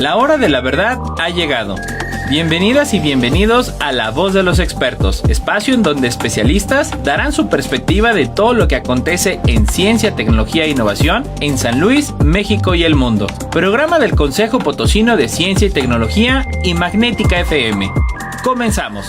La hora de la verdad ha llegado. Bienvenidas y bienvenidos a La Voz de los Expertos, espacio en donde especialistas darán su perspectiva de todo lo que acontece en ciencia, tecnología e innovación en San Luis, México y el mundo. Programa del Consejo Potosino de Ciencia y Tecnología y Magnética FM. Comenzamos.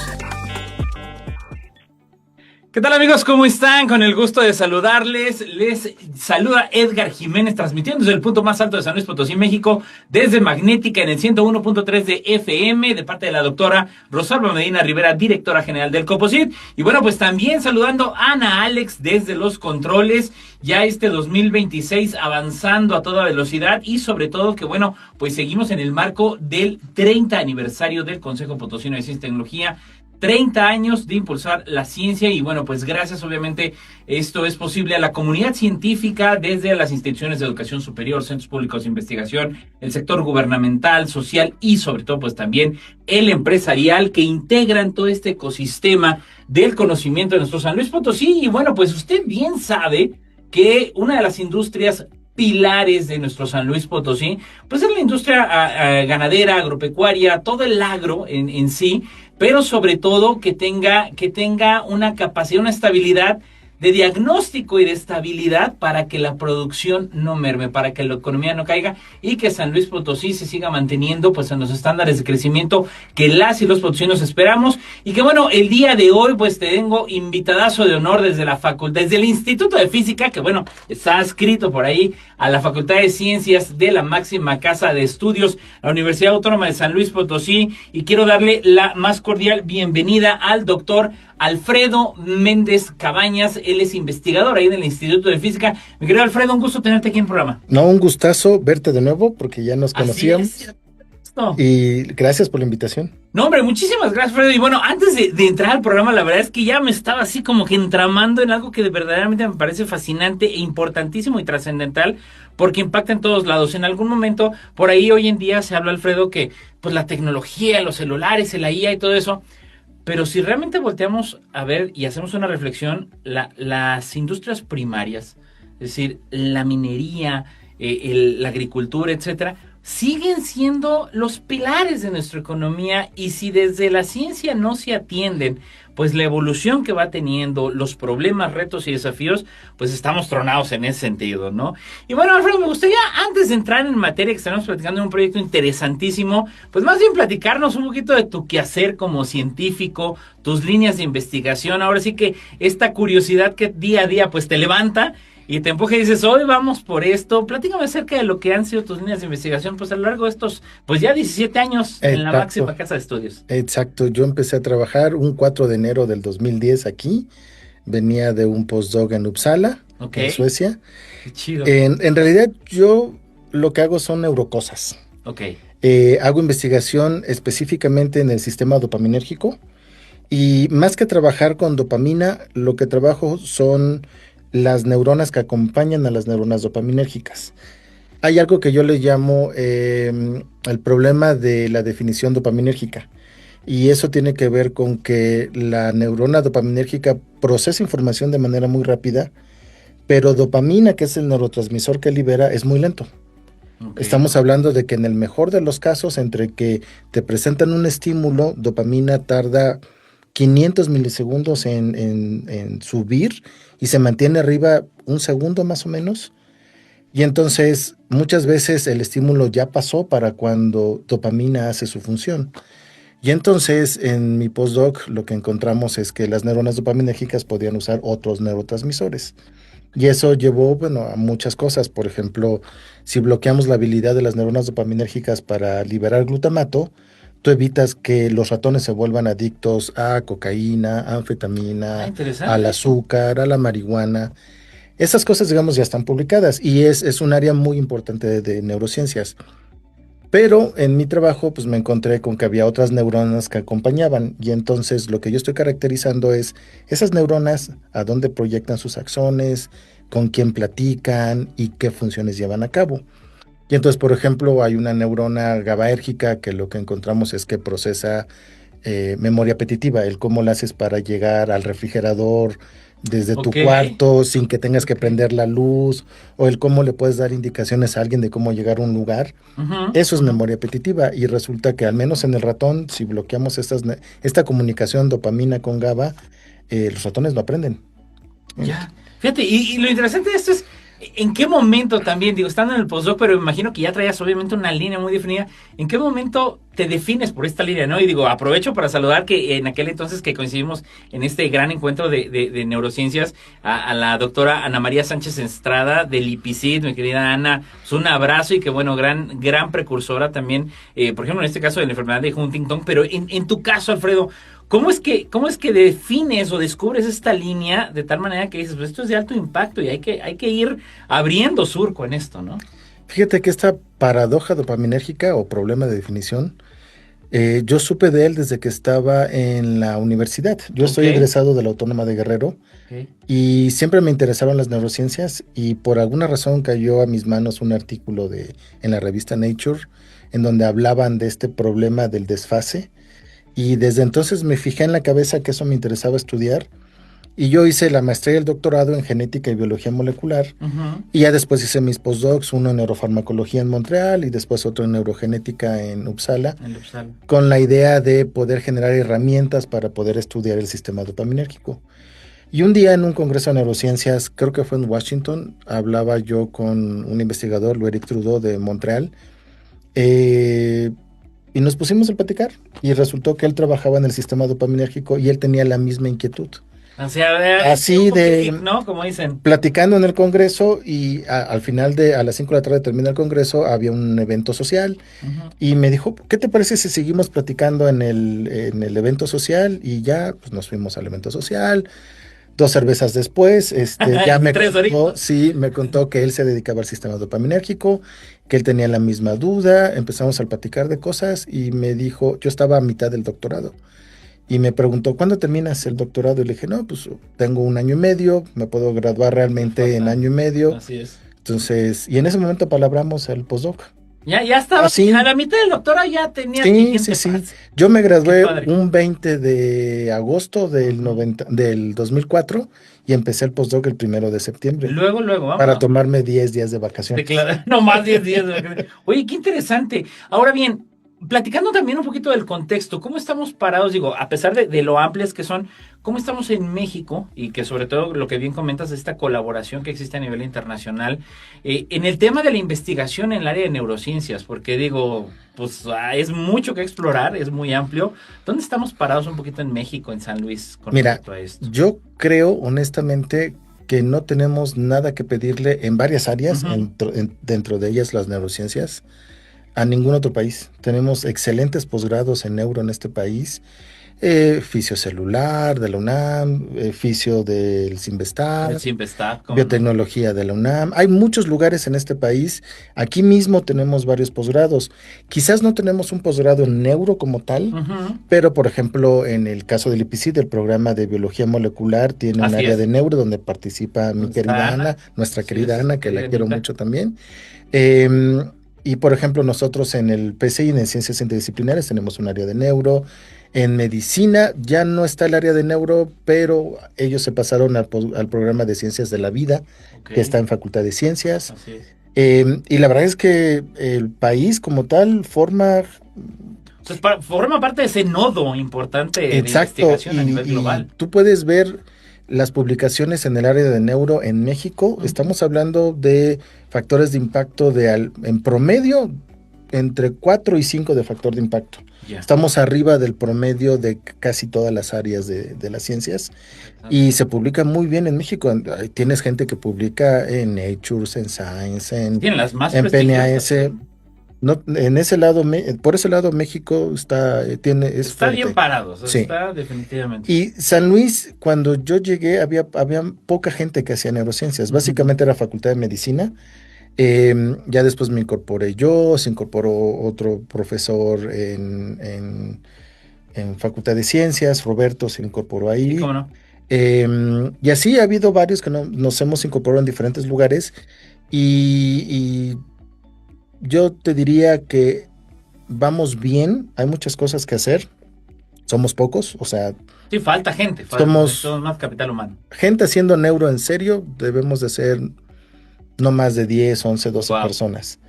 ¿Qué tal, amigos? ¿Cómo están? Con el gusto de saludarles. Les saluda Edgar Jiménez, transmitiendo desde el punto más alto de San Luis Potosí, México, desde Magnética en el 101.3 de FM, de parte de la doctora Rosalba Medina Rivera, directora general del COPOSIT. Y bueno, pues también saludando a Ana Alex desde los controles, ya este 2026 avanzando a toda velocidad y sobre todo que bueno, pues seguimos en el marco del 30 aniversario del Consejo Potosino de Ciencia y Tecnología. 30 años de impulsar la ciencia y bueno, pues gracias, obviamente, esto es posible a la comunidad científica desde las instituciones de educación superior, centros públicos de investigación, el sector gubernamental, social y sobre todo pues también el empresarial que integran todo este ecosistema del conocimiento de nuestro San Luis Potosí. Y bueno, pues usted bien sabe que una de las industrias pilares de nuestro San Luis Potosí, pues es la industria ganadera, agropecuaria, todo el agro en sí, pero sobre todo que tenga una capacidad, una estabilidad de diagnóstico y de estabilidad para que la producción no merme, para que la economía no caiga y que San Luis Potosí se siga manteniendo pues en los estándares de crecimiento que las y los potosinos esperamos. Y que bueno, el día de hoy pues te tengo invitadazo de honor desde la facultad, desde el Instituto de Física, que bueno, está adscrito por ahí a la Facultad de Ciencias de la máxima casa de estudios, la Universidad Autónoma de San Luis Potosí, y quiero darle la más cordial bienvenida al doctor Alfredo Méndez Cabañas. Él es investigador ahí en el Instituto de Física. Mi querido Alfredo, un gusto tenerte aquí en el programa. No, un gustazo verte de nuevo porque ya nos conocíamos. Y gracias por la invitación. No, hombre, muchísimas gracias, Alfredo. Y bueno, antes de entrar al programa, la verdad es que ya me estaba así como que entramando en algo que verdaderamente me parece fascinante e importantísimo y trascendental porque impacta en todos lados. En algún momento, por ahí hoy en día se habla, Alfredo, que pues la tecnología, los celulares, la IA y todo eso. Pero si realmente volteamos a ver y hacemos una reflexión, las industrias primarias, es decir, la minería, la agricultura, etcétera, siguen siendo los pilares de nuestra economía, y si desde la ciencia no se atienden, pues la evolución que va teniendo, los problemas, retos y desafíos, pues estamos tronados en ese sentido, ¿no? Y bueno, Alfredo, me gustaría, antes de entrar en materia que estamos platicando en un proyecto interesantísimo, pues más bien platicarnos un poquito de tu quehacer como científico, tus líneas de investigación, ahora sí que esta curiosidad que día a día pues te levanta y te empuja y dices, hoy vamos por esto. Platícame acerca de lo que han sido tus líneas de investigación pues a lo largo de estos, pues ya 17 años en la máxima casa de estudios. Exacto, yo empecé a trabajar un 4 de enero del 2010 aquí, venía de un postdoc en Uppsala, en Suecia. Qué chido. En realidad yo lo que hago son neurocosas. Hago investigación específicamente en el sistema dopaminérgico y más que trabajar con dopamina, lo que trabajo son las neuronas que acompañan a las neuronas dopaminérgicas. Hay algo que yo le llamo el problema de la definición dopaminérgica, y eso tiene que ver con que la neurona dopaminérgica procesa información de manera muy rápida, pero dopamina, que es el neurotransmisor que libera, es muy lento. Estamos hablando de que en el mejor de los casos, entre que te presentan un estímulo, dopamina tarda 500 milisegundos en subir y se mantiene arriba un segundo más o menos. Y entonces muchas veces el estímulo ya pasó para cuando dopamina hace su función. Y entonces en mi postdoc lo que encontramos es que las neuronas dopaminérgicas podían usar otros neurotransmisores. Y eso llevó, bueno, a muchas cosas. Por ejemplo, si bloqueamos la habilidad de las neuronas dopaminérgicas para liberar glutamato, tú evitas que los ratones se vuelvan adictos a cocaína, a anfetamina, al azúcar, a la marihuana. Esas cosas, digamos, ya están publicadas y es un área muy importante de neurociencias. Pero en mi trabajo, pues me encontré con que había otras neuronas que acompañaban, y entonces lo que yo estoy caracterizando es esas neuronas, a dónde proyectan sus axones, con quién platican y qué funciones llevan a cabo. Y entonces, por ejemplo, hay una neurona GABAérgica que lo que encontramos es que procesa memoria apetitiva, el cómo la haces para llegar al refrigerador, desde tu cuarto, sin que tengas que prender la luz, o el cómo le puedes dar indicaciones a alguien de cómo llegar a un lugar. Eso es memoria apetitiva, y resulta que al menos en el ratón, si bloqueamos esta comunicación dopamina con GABA, los ratones no aprenden. Ya, fíjate, y lo interesante de esto es, ¿en qué momento también, digo, estando en el postdoc, pero imagino que ya traías obviamente una línea muy definida, ¿en qué momento te defines por esta línea, no? Y digo, aprovecho para saludar que en aquel entonces que coincidimos en este gran encuentro de neurociencias, a la doctora Ana María Sánchez Estrada del IPICID, mi querida Ana, pues un abrazo, y que bueno, gran precursora también, por ejemplo, en este caso de la enfermedad de Huntington, pero en tu caso, Alfredo, ¿cómo es que defines o descubres esta línea de tal manera que dices, pues esto es de alto impacto y hay que ir abriendo surco en esto, ¿no? Fíjate que esta paradoja dopaminérgica o problema de definición, yo supe de él desde que estaba en la universidad. Yo soy egresado de la Autónoma de Guerrero, y siempre me interesaron las neurociencias, y por alguna razón cayó a mis manos un artículo en la revista Nature en donde hablaban de este problema del desfase. Y desde entonces me fijé en la cabeza que eso me interesaba estudiar, y yo hice la maestría y el doctorado en genética y biología molecular, y ya después hice mis postdocs, uno en neurofarmacología en Montreal y después otro en neurogenética en Uppsala, con la idea de poder generar herramientas para poder estudiar el sistema dopaminérgico. Y un día en un congreso de neurociencias, creo que fue en Washington, hablaba yo con un investigador, Loïc Trudeau de Montreal, y nos pusimos a platicar, y resultó que él trabajaba en el sistema dopaminérgico y él tenía la misma inquietud. O sea, así de, ¿no? Como dicen. Platicando en el congreso, y al final a las 5 de la tarde termina el congreso, había un evento social, y me dijo, ¿qué te parece si seguimos platicando en el evento social? Y ya pues nos fuimos al evento social. 2 cervezas después, ya me contó que él se dedicaba al sistema dopaminérgico, que él tenía la misma duda. Empezamos a platicar de cosas y me dijo, yo estaba a mitad del doctorado, y me preguntó, ¿cuándo terminas el doctorado? Y le dije, no, pues tengo 1 año y medio, me puedo graduar realmente en 1 año y medio. Así es. Entonces, y en ese momento palabramos el postdoc. Ya estaba, a la mitad del doctorado ya tenía. Sí. Yo me gradué un 20 de agosto del 2004, y empecé el postdoc el 1 de septiembre. Luego, vamos. Para tomarme 10 días de vacaciones. No más 10 días de vacaciones. Oye, qué interesante. Ahora bien, platicando también un poquito del contexto, ¿cómo estamos parados? Digo, a pesar de lo amplias que son, ¿cómo estamos en México? Y que sobre todo lo que bien comentas, esta colaboración que existe a nivel internacional, en el tema de la investigación en el área de neurociencias, porque digo, pues es mucho que explorar, es muy amplio. ¿Dónde estamos parados un poquito en México, en San Luis, con respecto a esto? Yo creo honestamente que no tenemos nada que pedirle en varias áreas, dentro de ellas las neurociencias, a ningún otro país. Tenemos excelentes posgrados en neuro en este país. Fisiocelular de la UNAM, fisio del CIMBESTAB, biotecnología de la UNAM. Hay muchos lugares en este país. Aquí mismo tenemos varios posgrados. Quizás no tenemos un posgrado en neuro como tal, pero por ejemplo, en el caso del IPICID, el programa de biología molecular, tiene un área de neuro donde participa mi querida Ana, nuestra querida Ana, que la quiero mucho también. Y por ejemplo, nosotros en el PCI, en Ciencias Interdisciplinares, tenemos un área de neuro. En medicina ya no está el área de neuro, pero ellos se pasaron al programa de Ciencias de la Vida, que está en Facultad de Ciencias. Así es. Y la verdad es que el país como tal forma parte de ese nodo importante de investigación a nivel global. Tú puedes ver las publicaciones en el área de neuro en México. Estamos hablando de factores de impacto en promedio entre 4 y 5 de factor de impacto. Estamos arriba del promedio de casi todas las áreas de las ciencias, y se publica muy bien en México. Tienes gente que publica en Nature, en Science, en PNAS. No, en ese lado, por ese lado México está bien parado, está definitivamente. Y San Luis, cuando yo llegué, había poca gente que hacía neurociencias. Básicamente era Facultad de Medicina. Ya después me incorporé yo, se incorporó otro profesor en Facultad de Ciencias, Roberto se incorporó ahí. ¿Cómo no? Y así ha habido varios que nos hemos incorporado en diferentes lugares, y yo te diría que vamos bien, hay muchas cosas que hacer. somos pocos, o sea... Sí, falta gente, somos más capital humano. Gente haciendo neuro en serio, debemos de ser no más de 10, 11, 12 Wow. personas.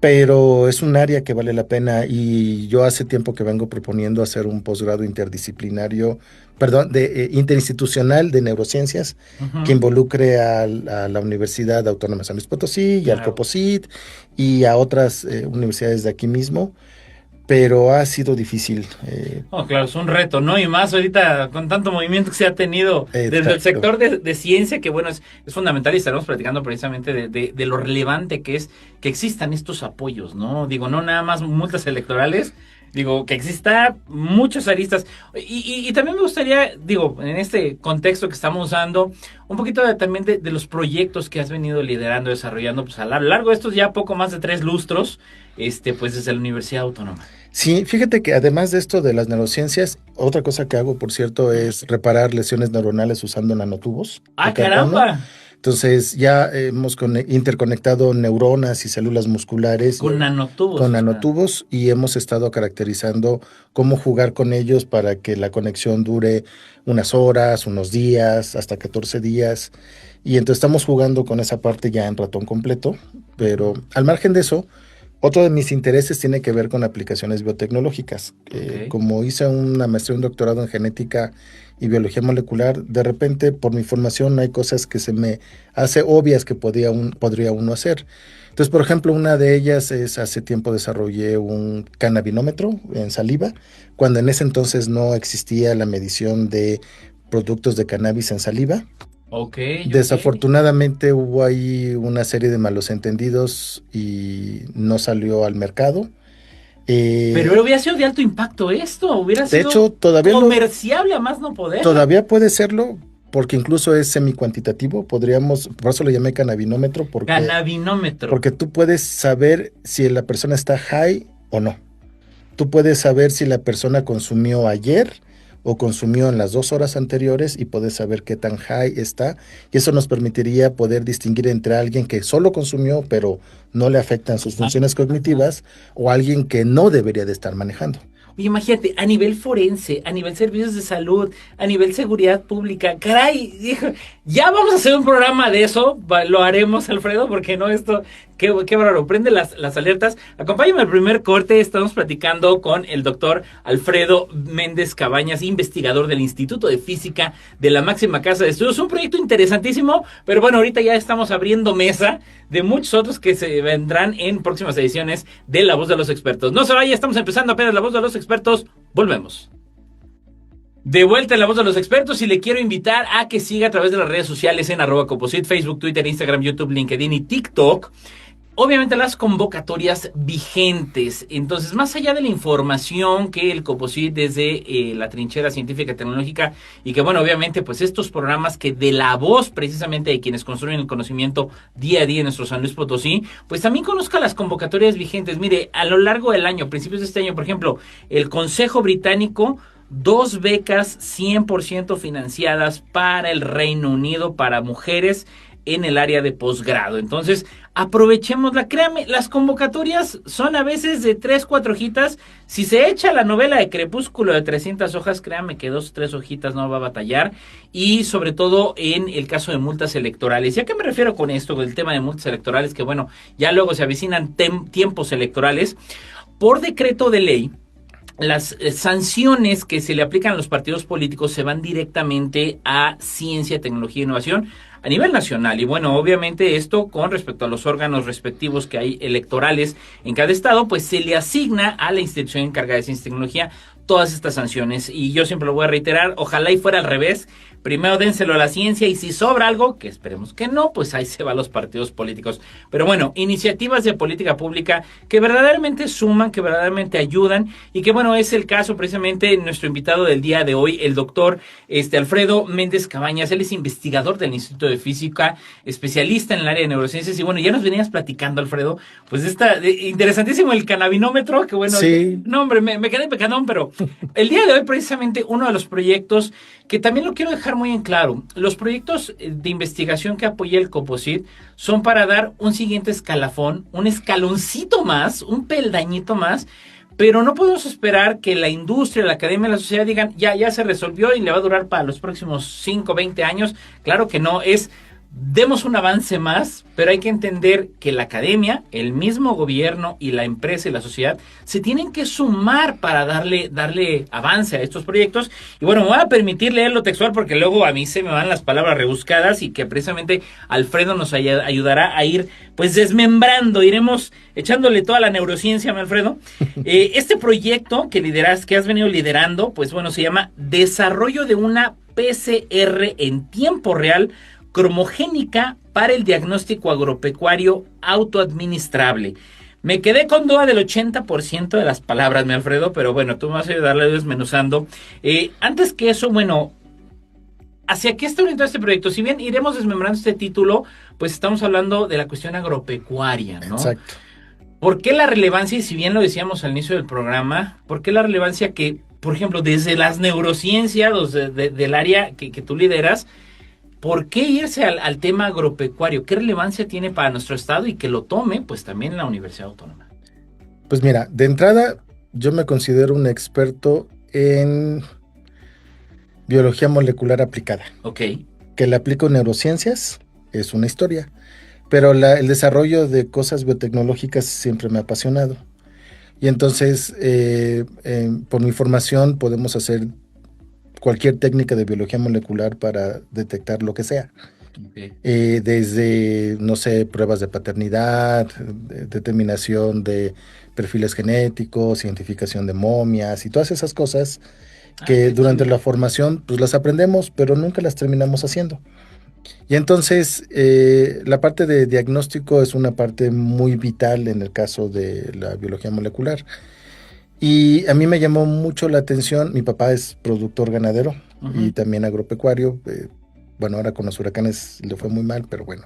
Pero es un área que vale la pena y yo hace tiempo que vengo proponiendo hacer un posgrado interdisciplinario, perdón, interinstitucional de neurociencias que involucre a la Universidad Autónoma de San Luis Potosí y al COPOSIT y a otras universidades de aquí mismo, pero ha sido difícil. Claro, es un reto, ¿no? Y más ahorita con tanto movimiento que se ha tenido desde el sector de ciencia, que bueno, es fundamental y estaremos platicando precisamente de lo relevante que es que existan estos apoyos, ¿no? Digo, no nada más multas electorales, digo, que exista muchas aristas. Y también me gustaría, digo, en este contexto que estamos usando, un poquito también de los proyectos que has venido liderando, desarrollando, pues a lo largo de estos ya poco más de 3 lustros, pues desde la Universidad Autónoma. Sí, fíjate que además de esto de las neurociencias, otra cosa que hago, por cierto, es reparar lesiones neuronales usando nanotubos. ¡Ah, caramba! Entonces ya hemos interconectado neuronas y células musculares con nanotubos. Con nanotubos y hemos estado caracterizando cómo jugar con ellos para que la conexión dure unas horas, unos días, hasta 14 días. Y entonces estamos jugando con esa parte ya en ratón completo, pero al margen de eso, otro de mis intereses tiene que ver con aplicaciones biotecnológicas. Como hice una maestría y un doctorado en genética y biología molecular, de repente por mi formación hay cosas que se me hace obvias que podría uno hacer. Entonces, por ejemplo, una de ellas es hace tiempo desarrollé un cannabinómetro en saliva, cuando en ese entonces no existía la medición de productos de cannabis en saliva. Desafortunadamente hubo ahí una serie de malos entendidos y no salió al mercado. Pero hubiera sido de alto impacto esto, hubiera sido de hecho, todavía comerciable a más no poder. Todavía puede serlo, porque incluso es semicuantitativo, por eso le llamé cannabinómetro. Porque tú puedes saber si la persona está high o no. Tú puedes saber si la persona consumió ayer o consumió en las 2 horas anteriores y puedes saber qué tan high está, y eso nos permitiría poder distinguir entre alguien que solo consumió pero no le afectan sus funciones cognitivas o alguien que no debería de estar manejando. Oye, imagínate, a nivel forense, a nivel servicios de salud, a nivel seguridad pública, caray, ya vamos a hacer un programa de eso, lo haremos, Alfredo, porque no esto, qué raro, prende las alertas. Acompáñame al primer corte, estamos platicando con el doctor Alfredo Méndez Cabañas, investigador del Instituto de Física de la máxima casa de estudios, un proyecto interesantísimo, pero bueno, ahorita ya estamos abriendo mesa de muchos otros que se vendrán en próximas ediciones de La Voz de los Expertos. No se vaya, estamos empezando apenas La Voz de los Expertos, volvemos. De vuelta en La Voz de los Expertos y le quiero invitar a que siga a través de las redes sociales en @Coposit, Facebook, Twitter, Instagram, YouTube, LinkedIn y TikTok. Obviamente las convocatorias vigentes. Entonces, más allá de la información que el Coposit desde la trinchera científica y tecnológica, y que bueno, obviamente pues estos programas que de la voz precisamente de quienes construyen el conocimiento día a día en nuestro San Luis Potosí, pues también conozca las convocatorias vigentes. Mire, a lo largo del año, principios de este año, por ejemplo, el Consejo Británico, 2 becas 100% financiadas para el Reino Unido, para mujeres en el área de posgrado. Entonces, aprovechémosla. Créame, las convocatorias son a veces de 3, 4 hojitas. Si se echa la novela de Crepúsculo de 300 hojas, créame que 2, 3 hojitas no va a batallar. Y sobre todo en el caso de multas electorales. ¿Y a qué me refiero con esto? Con el tema de multas electorales, que bueno, ya luego se avecinan tiempos electorales. Por decreto de ley, las sanciones que se le aplican a los partidos políticos se van directamente a ciencia, tecnología e innovación a nivel nacional. Y bueno, obviamente esto con respecto a los órganos respectivos que hay electorales en cada estado, pues se le asigna a la institución encargada de ciencia y tecnología todas estas sanciones. Y yo siempre lo voy a reiterar, ojalá y fuera al revés. Primero dénselo a la ciencia y si sobra algo, que esperemos que no, pues ahí se va a los partidos políticos. Pero bueno, iniciativas de política pública que verdaderamente suman, que verdaderamente ayudan y que bueno, es el caso precisamente nuestro invitado del día de hoy, el doctor Alfredo Méndez Cabañas. Él es investigador del Instituto de Física, especialista en el área de neurociencias y bueno, ya nos venías platicando, Alfredo, pues interesantísimo el cannabinómetro, que bueno, sí. No hombre, me quedé pecadón, pero el día de hoy precisamente uno de los proyectos que también lo quiero dejar muy en claro, los proyectos de investigación que apoya el Coposit son para dar un siguiente escalafón, un escaloncito más, un peldañito más, pero no podemos esperar que la industria, la academia, la sociedad digan, ya se resolvió y le va a durar para los próximos 5, 20 años. Claro que no, demos un avance más, pero hay que entender que la academia, el mismo gobierno y la empresa y la sociedad se tienen que sumar para darle avance a estos proyectos. Y bueno, me voy a permitir leerlo textual porque luego a mí se me van las palabras rebuscadas y que precisamente Alfredo nos ayudará a ir pues desmembrando, iremos echándole toda la neurociencia, mi Alfredo. Este proyecto que has venido liderando, pues bueno, se llama Desarrollo de una PCR en tiempo real cromogénica para el diagnóstico agropecuario autoadministrable. Me quedé con duda del 80% de las palabras, mi Alfredo, pero bueno, tú me vas a ayudarle desmenuzando. Antes que eso, bueno, ¿hacia qué está orientado este proyecto? Si bien iremos desmembrando este título, pues estamos hablando de la cuestión agropecuaria, ¿no? Exacto. ¿Por qué la relevancia, y si bien lo decíamos al inicio del programa, por qué la relevancia que, por ejemplo, desde las neurociencias del área que tú lideras, ¿por qué irse al tema agropecuario? ¿Qué relevancia tiene para nuestro estado y que lo tome pues también la Universidad Autónoma? Pues mira, de entrada yo me considero un experto en biología molecular aplicada. Ok. Que le aplico neurociencias es una historia, pero el desarrollo de cosas biotecnológicas siempre me ha apasionado. Y entonces, por mi formación podemos hacer cualquier técnica de biología molecular para detectar lo que sea. Okay. Desde, no sé, pruebas de paternidad, determinación de perfiles genéticos, identificación de momias y todas esas cosas que durante la formación pues las aprendemos, pero nunca las terminamos haciendo. Y entonces la parte de diagnóstico es una parte muy vital en el caso de la biología molecular. Y a mí me llamó mucho la atención, mi papá es productor ganadero y también agropecuario, bueno, ahora con los huracanes le fue muy mal, pero bueno.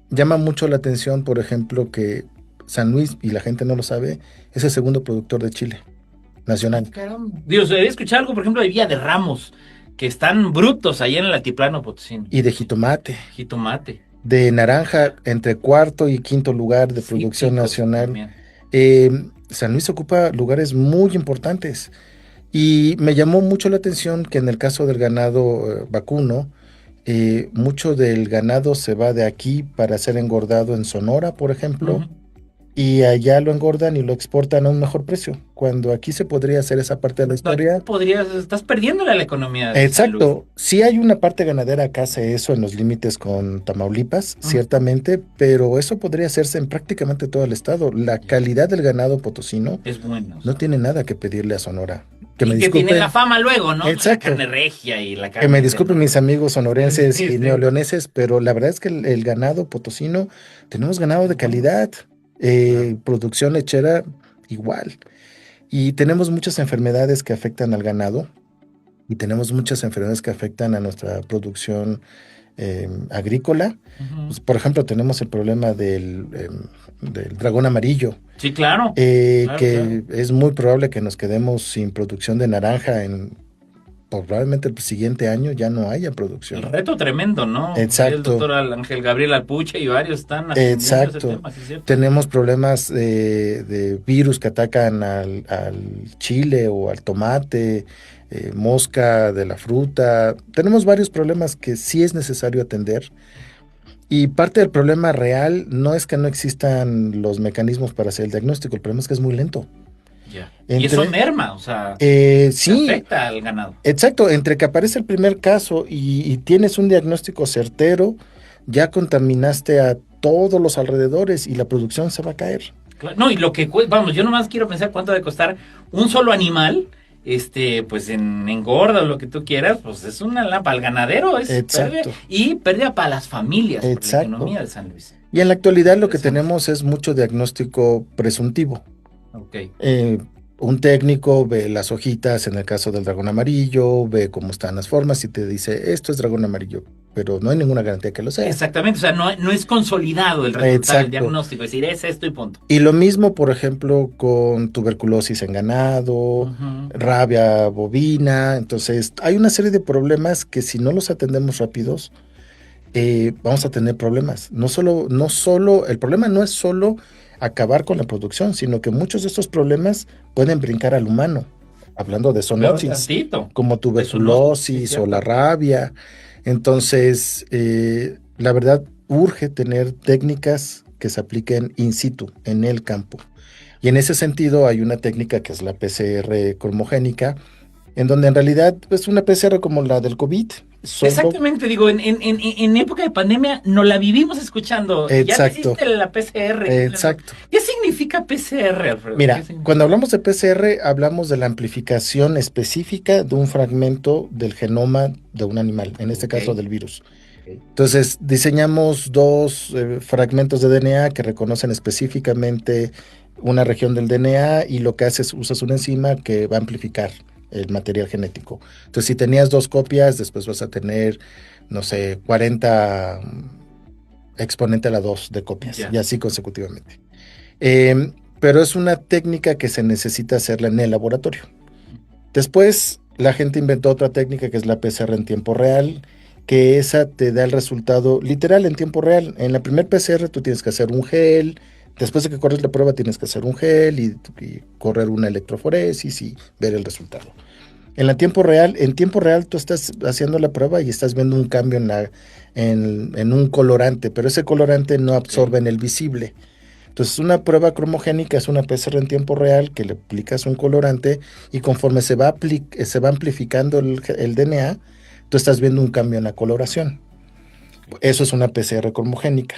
Llama mucho la atención, por ejemplo, que San Luis, y la gente no lo sabe, es el segundo productor de chile nacional. Caramba. Dios, había escuchado algo, por ejemplo, de Villa de Ramos, que están brutos allá en el altiplano potosino. Y de jitomate. Jitomate. De naranja, entre cuarto y quinto lugar de producción nacional. San Luis ocupa lugares muy importantes y me llamó mucho la atención que en el caso del ganado vacuno, mucho del ganado se va de aquí para ser engordado en Sonora, por ejemplo, y allá lo engordan y lo exportan a un mejor precio, cuando aquí se podría hacer esa parte de la historia. Estás perdiéndole la economía. Exacto, sí hay una parte ganadera que hace eso en los límites con Tamaulipas, ciertamente, pero eso podría hacerse en prácticamente todo el estado. La calidad del ganado potosino es buena. No tiene nada que pedirle a Sonora. Que tiene la fama luego, ¿no? Exacto. La carne regia y la carne. Que me disculpen mis amigos sonorenses y neoleoneses, pero la verdad es que el ganado potosino, tenemos ganado de calidad. Producción lechera igual, y tenemos muchas enfermedades que afectan al ganado y tenemos muchas enfermedades que afectan a nuestra producción agrícola. Pues, por ejemplo, tenemos el problema del dragón amarillo. Sí, claro. Que es muy probable que nos quedemos sin producción de naranja probablemente el siguiente año ya no haya producción. El reto tremendo, ¿no? Exacto. El doctor Ángel Gabriel Alpuche y varios están atendiendo ese tema, ¿sí es cierto? Tenemos problemas de virus que atacan al chile o al tomate, mosca de la fruta. Tenemos varios problemas que sí es necesario atender. Y parte del problema real no es que no existan los mecanismos para hacer el diagnóstico, el problema es que es muy lento. Y eso merma, o sea, sí, afecta al ganado. Exacto, entre que aparece el primer caso y tienes un diagnóstico certero, ya contaminaste a todos los alrededores y la producción se va a caer. No, y lo que, vamos, yo nomás quiero pensar cuánto debe costar un solo animal, pues en engorda o lo que tú quieras, pues es una lapa al ganadero, es pérdida, y pérdida para las familias, por la economía de San Luis. Y en la actualidad lo que tenemos es mucho diagnóstico presuntivo. Okay. Un técnico ve las hojitas, en el caso del dragón amarillo, ve cómo están las formas y te dice, esto es dragón amarillo, pero no hay ninguna garantía que lo sea. Exactamente, o sea, no es consolidado el resultado del diagnóstico, es decir, es esto y punto. Y lo mismo, por ejemplo, con tuberculosis en ganado, rabia bovina. Entonces, hay una serie de problemas que si no los atendemos rápidos, vamos a tener problemas. No solo, el problema no es solo acabar con la producción, sino que muchos de estos problemas pueden brincar al humano, hablando de zoonosis, como tuberculosis o la rabia. Entonces, la verdad, urge tener técnicas que se apliquen in situ, en el campo. Y en ese sentido hay una técnica que es la PCR cromogénica, en donde en realidad es una PCR como la del COVID. Exactamente, digo, en época de pandemia nos la vivimos escuchando. Exacto. Ya existe la PCR. Exacto. ¿Qué significa PCR, Alfredo? Mira, cuando hablamos de PCR, hablamos de la amplificación específica de un fragmento del genoma de un animal, en este caso del virus. Entonces, diseñamos dos fragmentos de DNA que reconocen específicamente una región del DNA y lo que hace es usas una enzima que va a amplificar el material genético. Entonces, si tenías dos copias, después vas a tener, no sé, 40 exponente a la 2 de copias, y así consecutivamente. Pero es una técnica que se necesita hacerla en el laboratorio. Después, la gente inventó otra técnica que es la PCR en tiempo real, que esa te da el resultado literal en tiempo real. En la primer PCR tú tienes que hacer un gel, después de que corres la prueba tienes que hacer un gel y correr una electroforesis y ver el resultado. En tiempo real tú estás haciendo la prueba y estás viendo un cambio en un colorante, pero ese colorante no absorbe en el visible. Entonces, una prueba cromogénica es una PCR en tiempo real que le aplicas un colorante y conforme se va amplificando el DNA, tú estás viendo un cambio en la coloración. Eso es una PCR cromogénica.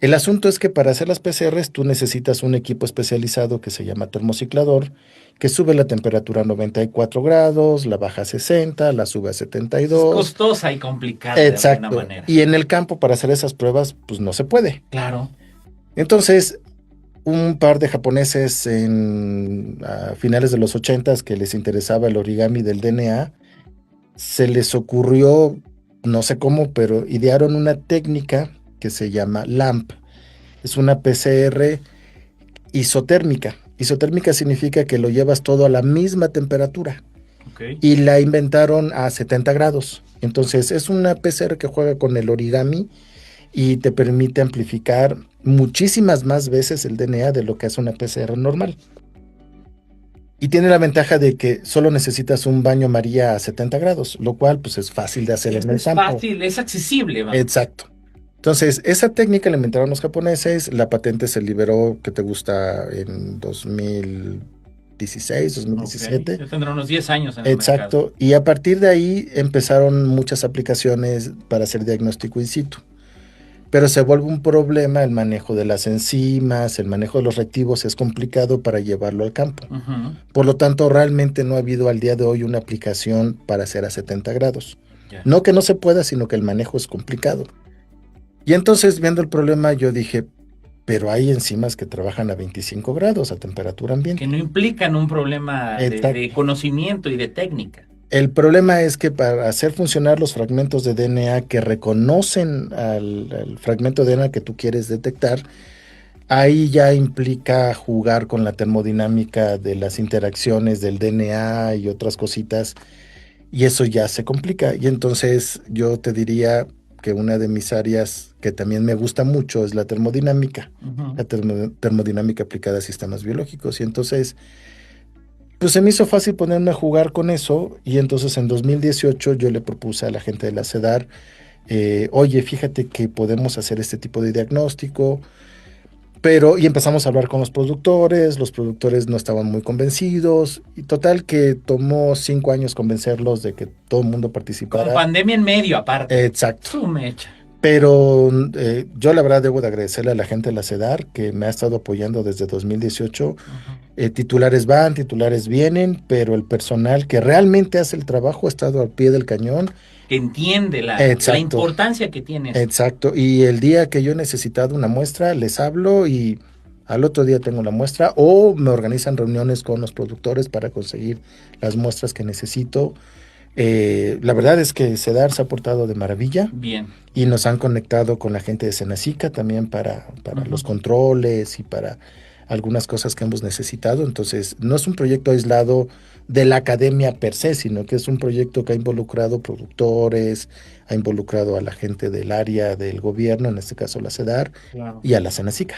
El asunto es que para hacer las PCRs tú necesitas un equipo especializado que se llama termociclador, que sube la temperatura a 94 grados, la baja a 60, la sube a 72. Es costosa y complicada. Exacto. De alguna manera. Y en el campo para hacer esas pruebas, pues no se puede. Claro. Entonces, un par de japoneses a finales de los 80s que les interesaba el origami del DNA, se les ocurrió, no sé cómo, pero idearon una técnica que se llama LAMP. Es una PCR isotérmica. Isotérmica significa que lo llevas todo a la misma temperatura. Y la inventaron a 70 grados. Entonces es una PCR que juega con el origami y te permite amplificar muchísimas más veces el DNA de lo que hace una PCR normal. Y tiene la ventaja de que solo necesitas un baño María a 70 grados, lo cual pues es fácil de hacer en el campo. Es fácil, es accesible. Vamos. Exacto. Entonces, esa técnica la inventaron los japoneses, la patente se liberó, ¿qué te gusta? En 2016, 2017. Ya tendrá unos 10 años en el Exacto. mercado. Y a partir de ahí empezaron muchas aplicaciones para hacer diagnóstico in situ. Pero se vuelve un problema el manejo de las enzimas, el manejo de los reactivos es complicado para llevarlo al campo. Por lo tanto, realmente no ha habido al día de hoy una aplicación para hacer a 70 grados. No que no se pueda, sino que el manejo es complicado. Y entonces, viendo el problema, yo dije, pero hay enzimas que trabajan a 25 grados a temperatura ambiente. Que no implican un problema de conocimiento y de técnica. El problema es que para hacer funcionar los fragmentos de DNA que reconocen al fragmento de DNA que tú quieres detectar, ahí ya implica jugar con la termodinámica de las interacciones del DNA y otras cositas, y eso ya se complica. Y entonces yo te diría que una de mis áreas que también me gusta mucho es la termodinámica, la termodinámica aplicada a sistemas biológicos. Y entonces, pues se me hizo fácil ponerme a jugar con eso, y entonces en 2018 yo le propuse a la gente de la CEDAR, oye, fíjate que podemos hacer este tipo de diagnóstico, y empezamos a hablar con los productores no estaban muy convencidos, y total que tomó 5 años convencerlos de que todo el mundo participara. Con pandemia en medio, aparte. Exacto. Su mecha. Pero yo la verdad debo de agradecerle a la gente de la CEDAR que me ha estado apoyando desde 2018. Titulares van, titulares vienen, pero el personal que realmente hace el trabajo ha estado al pie del cañón. Que entiende la importancia que tiene. Exacto, y el día que yo he necesitado una muestra, les hablo y al otro día tengo la muestra, o me organizan reuniones con los productores para conseguir las muestras que necesito. La verdad es que CEDAR se ha portado de maravilla. Bien. Y nos han conectado con la gente de Senacica también para los controles y para algunas cosas que hemos necesitado. Entonces, no es un proyecto aislado de la academia per se, sino que es un proyecto que ha involucrado productores, ha involucrado a la gente del área del gobierno, en este caso la CEDAR, y a la Senacica.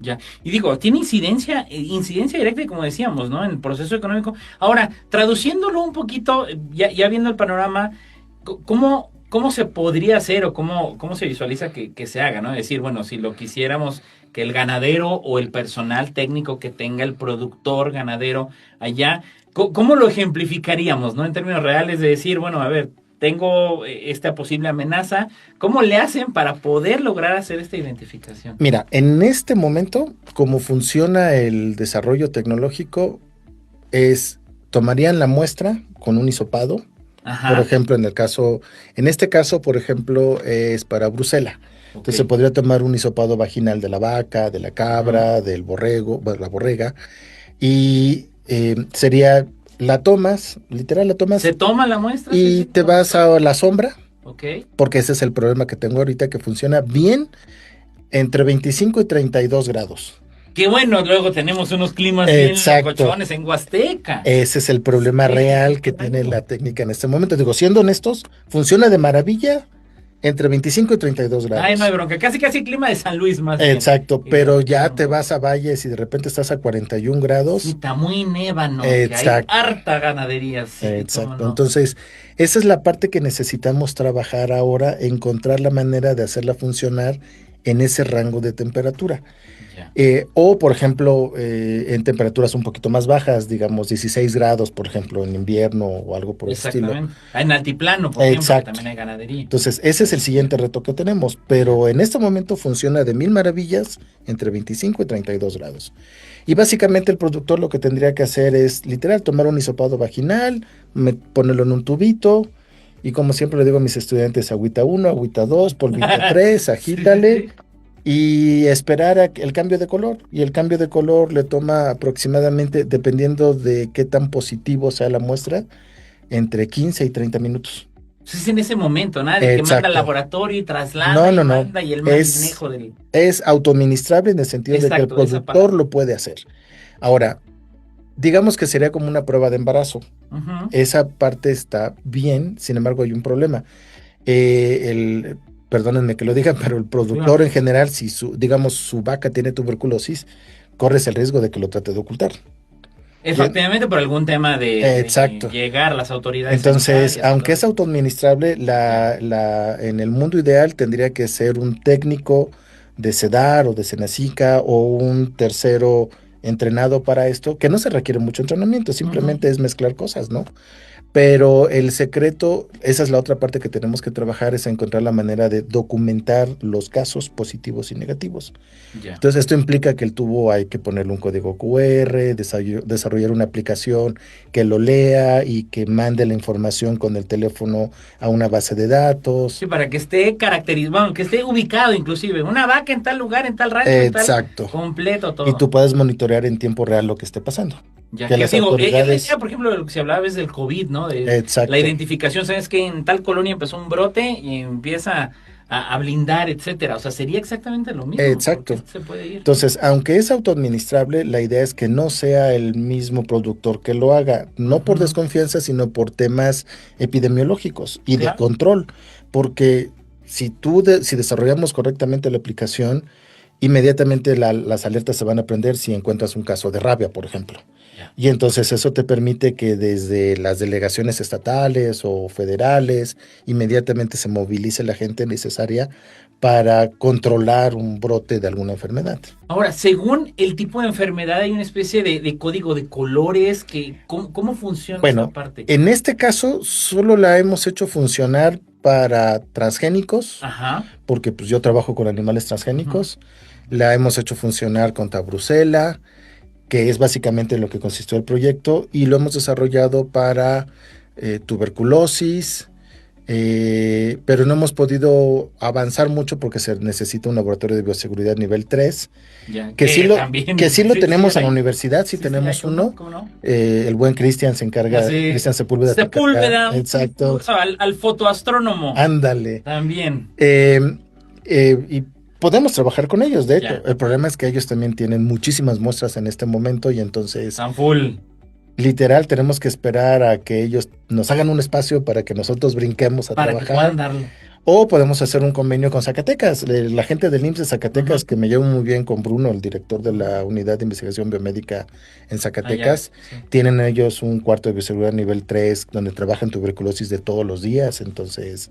Ya, y digo, tiene incidencia directa, como decíamos, ¿no? En el proceso económico. Ahora, traduciéndolo un poquito, ya viendo el panorama, ¿cómo se podría hacer o cómo se visualiza que se haga, ¿no? Es decir, bueno, si lo quisiéramos, que el ganadero o el personal técnico que tenga el productor ganadero allá, ¿cómo lo ejemplificaríamos, ¿no? En términos reales de decir, bueno, a ver, tengo esta posible amenaza, ¿cómo le hacen para poder lograr hacer esta identificación? Mira, en este momento, como funciona el desarrollo tecnológico, tomarían la muestra con un hisopado. Ajá. Por ejemplo, en este caso, por ejemplo, es para brucela. Entonces se podría tomar un hisopado vaginal de la vaca, de la cabra, del borrego, bueno, la borrega, y la tomas. Se toma la muestra. Y te vas a la sombra. Ok. Porque ese es el problema que tengo ahorita, que funciona bien entre 25 y 32 grados. Qué bueno, luego tenemos unos climas bien locochones en Huasteca. Ese es el problema real que tiene la técnica en este momento. Digo, siendo honestos, funciona de maravilla entre 25 y 32 grados. Ay, no hay bronca, casi clima de San Luis más bien. Exacto, pero ya te vas a valles y de repente estás a 41 grados. Y está muy nevano, que hay harta ganadería. Sí, exacto, no. Entonces, esa es la parte que necesitamos trabajar ahora, encontrar la manera de hacerla funcionar en ese rango de temperatura. O, por ejemplo, en temperaturas un poquito más bajas, digamos 16 grados, por ejemplo, en invierno o algo por el estilo. En altiplano, por ejemplo, también hay ganadería. Entonces, ese es el siguiente reto que tenemos, pero en este momento funciona de mil maravillas entre 25 y 32 grados. Y básicamente el productor lo que tendría que hacer es, literal, tomar un hisopado vaginal, ponerlo en un tubito, y como siempre le digo a mis estudiantes, agüita 1, agüita 2, polvita 3, agítale. Sí. Y esperar el cambio de color. Y el cambio de color le toma aproximadamente, dependiendo de qué tan positivo sea la muestra, entre 15 y 30 minutos. Es en ese momento, ¿no? De que manda al laboratorio y traslada manda y el manejo del... Es autoadministrable en el sentido de que el productor lo puede hacer. Ahora, digamos que sería como una prueba de embarazo. Uh-huh. Esa parte está bien, sin embargo hay un problema. Perdónenme que lo digan, pero el productor en general, si su vaca tiene tuberculosis, corres el riesgo de que lo trate de ocultar. Efectivamente, por algún tema de llegar a las autoridades. Entonces, aunque es autoadministrable, en el mundo ideal tendría que ser un técnico de SEDAR o de SENASICA o un tercero entrenado para esto, que no se requiere mucho entrenamiento, simplemente es mezclar cosas, ¿no? Pero el secreto, esa es la otra parte que tenemos que trabajar, es encontrar la manera de documentar los casos positivos y negativos. Yeah. Entonces esto implica que el tubo hay que ponerle un código QR, desarrollar una aplicación que lo lea y que mande la información con el teléfono a una base de datos. Sí, para que esté caracterizado, que esté ubicado inclusive, una vaca en tal lugar, en tal rancho, exacto, en tal, completo todo. Y tú puedes monitorear en tiempo real lo que esté pasando. Ya, que las autoridades... por ejemplo, si hablaba es del COVID, ¿no? De la identificación, ¿sabes que en tal colonia empezó un brote y empieza a blindar, etcétera? O sea, sería exactamente lo mismo. Exacto. Se puede ir. Entonces, aunque es autoadministrable, la idea es que no sea el mismo productor que lo haga, no por desconfianza, sino por temas epidemiológicos y de control, porque si desarrollamos correctamente la aplicación, inmediatamente las alertas se van a prender si encuentras un caso de rabia, por ejemplo. Y entonces eso te permite que desde las delegaciones estatales o federales inmediatamente se movilice la gente necesaria para controlar un brote de alguna enfermedad. Ahora, según el tipo de enfermedad, hay una especie de código de colores. ¿Cómo funciona esa parte? En este caso, solo la hemos hecho funcionar para transgénicos, porque pues yo trabajo con animales transgénicos. La hemos hecho funcionar contra brucela, que es básicamente lo que consistió el proyecto, y lo hemos desarrollado para tuberculosis, pero no hemos podido avanzar mucho porque se necesita un laboratorio de bioseguridad nivel 3, que sí lo tenemos en la universidad, sí tenemos uno. ¿Cómo no? El buen Cristian se encarga, Cristian Sepúlveda. Exacto. Al fotoastrónomo. Ándale. También. Y podemos trabajar con ellos, de hecho. El problema es que ellos también tienen muchísimas muestras en este momento y entonces... Están full. Literal, tenemos que esperar a que ellos nos hagan un espacio para que nosotros brinquemos a trabajar. Que puedan darlo. O podemos hacer un convenio con Zacatecas. La gente del IMSS de Zacatecas, que me llevo muy bien con Bruno, el director de la Unidad de Investigación Biomédica en Zacatecas, sí. tienen ellos un cuarto de bioseguridad nivel 3 donde trabajan tuberculosis de todos los días. Entonces,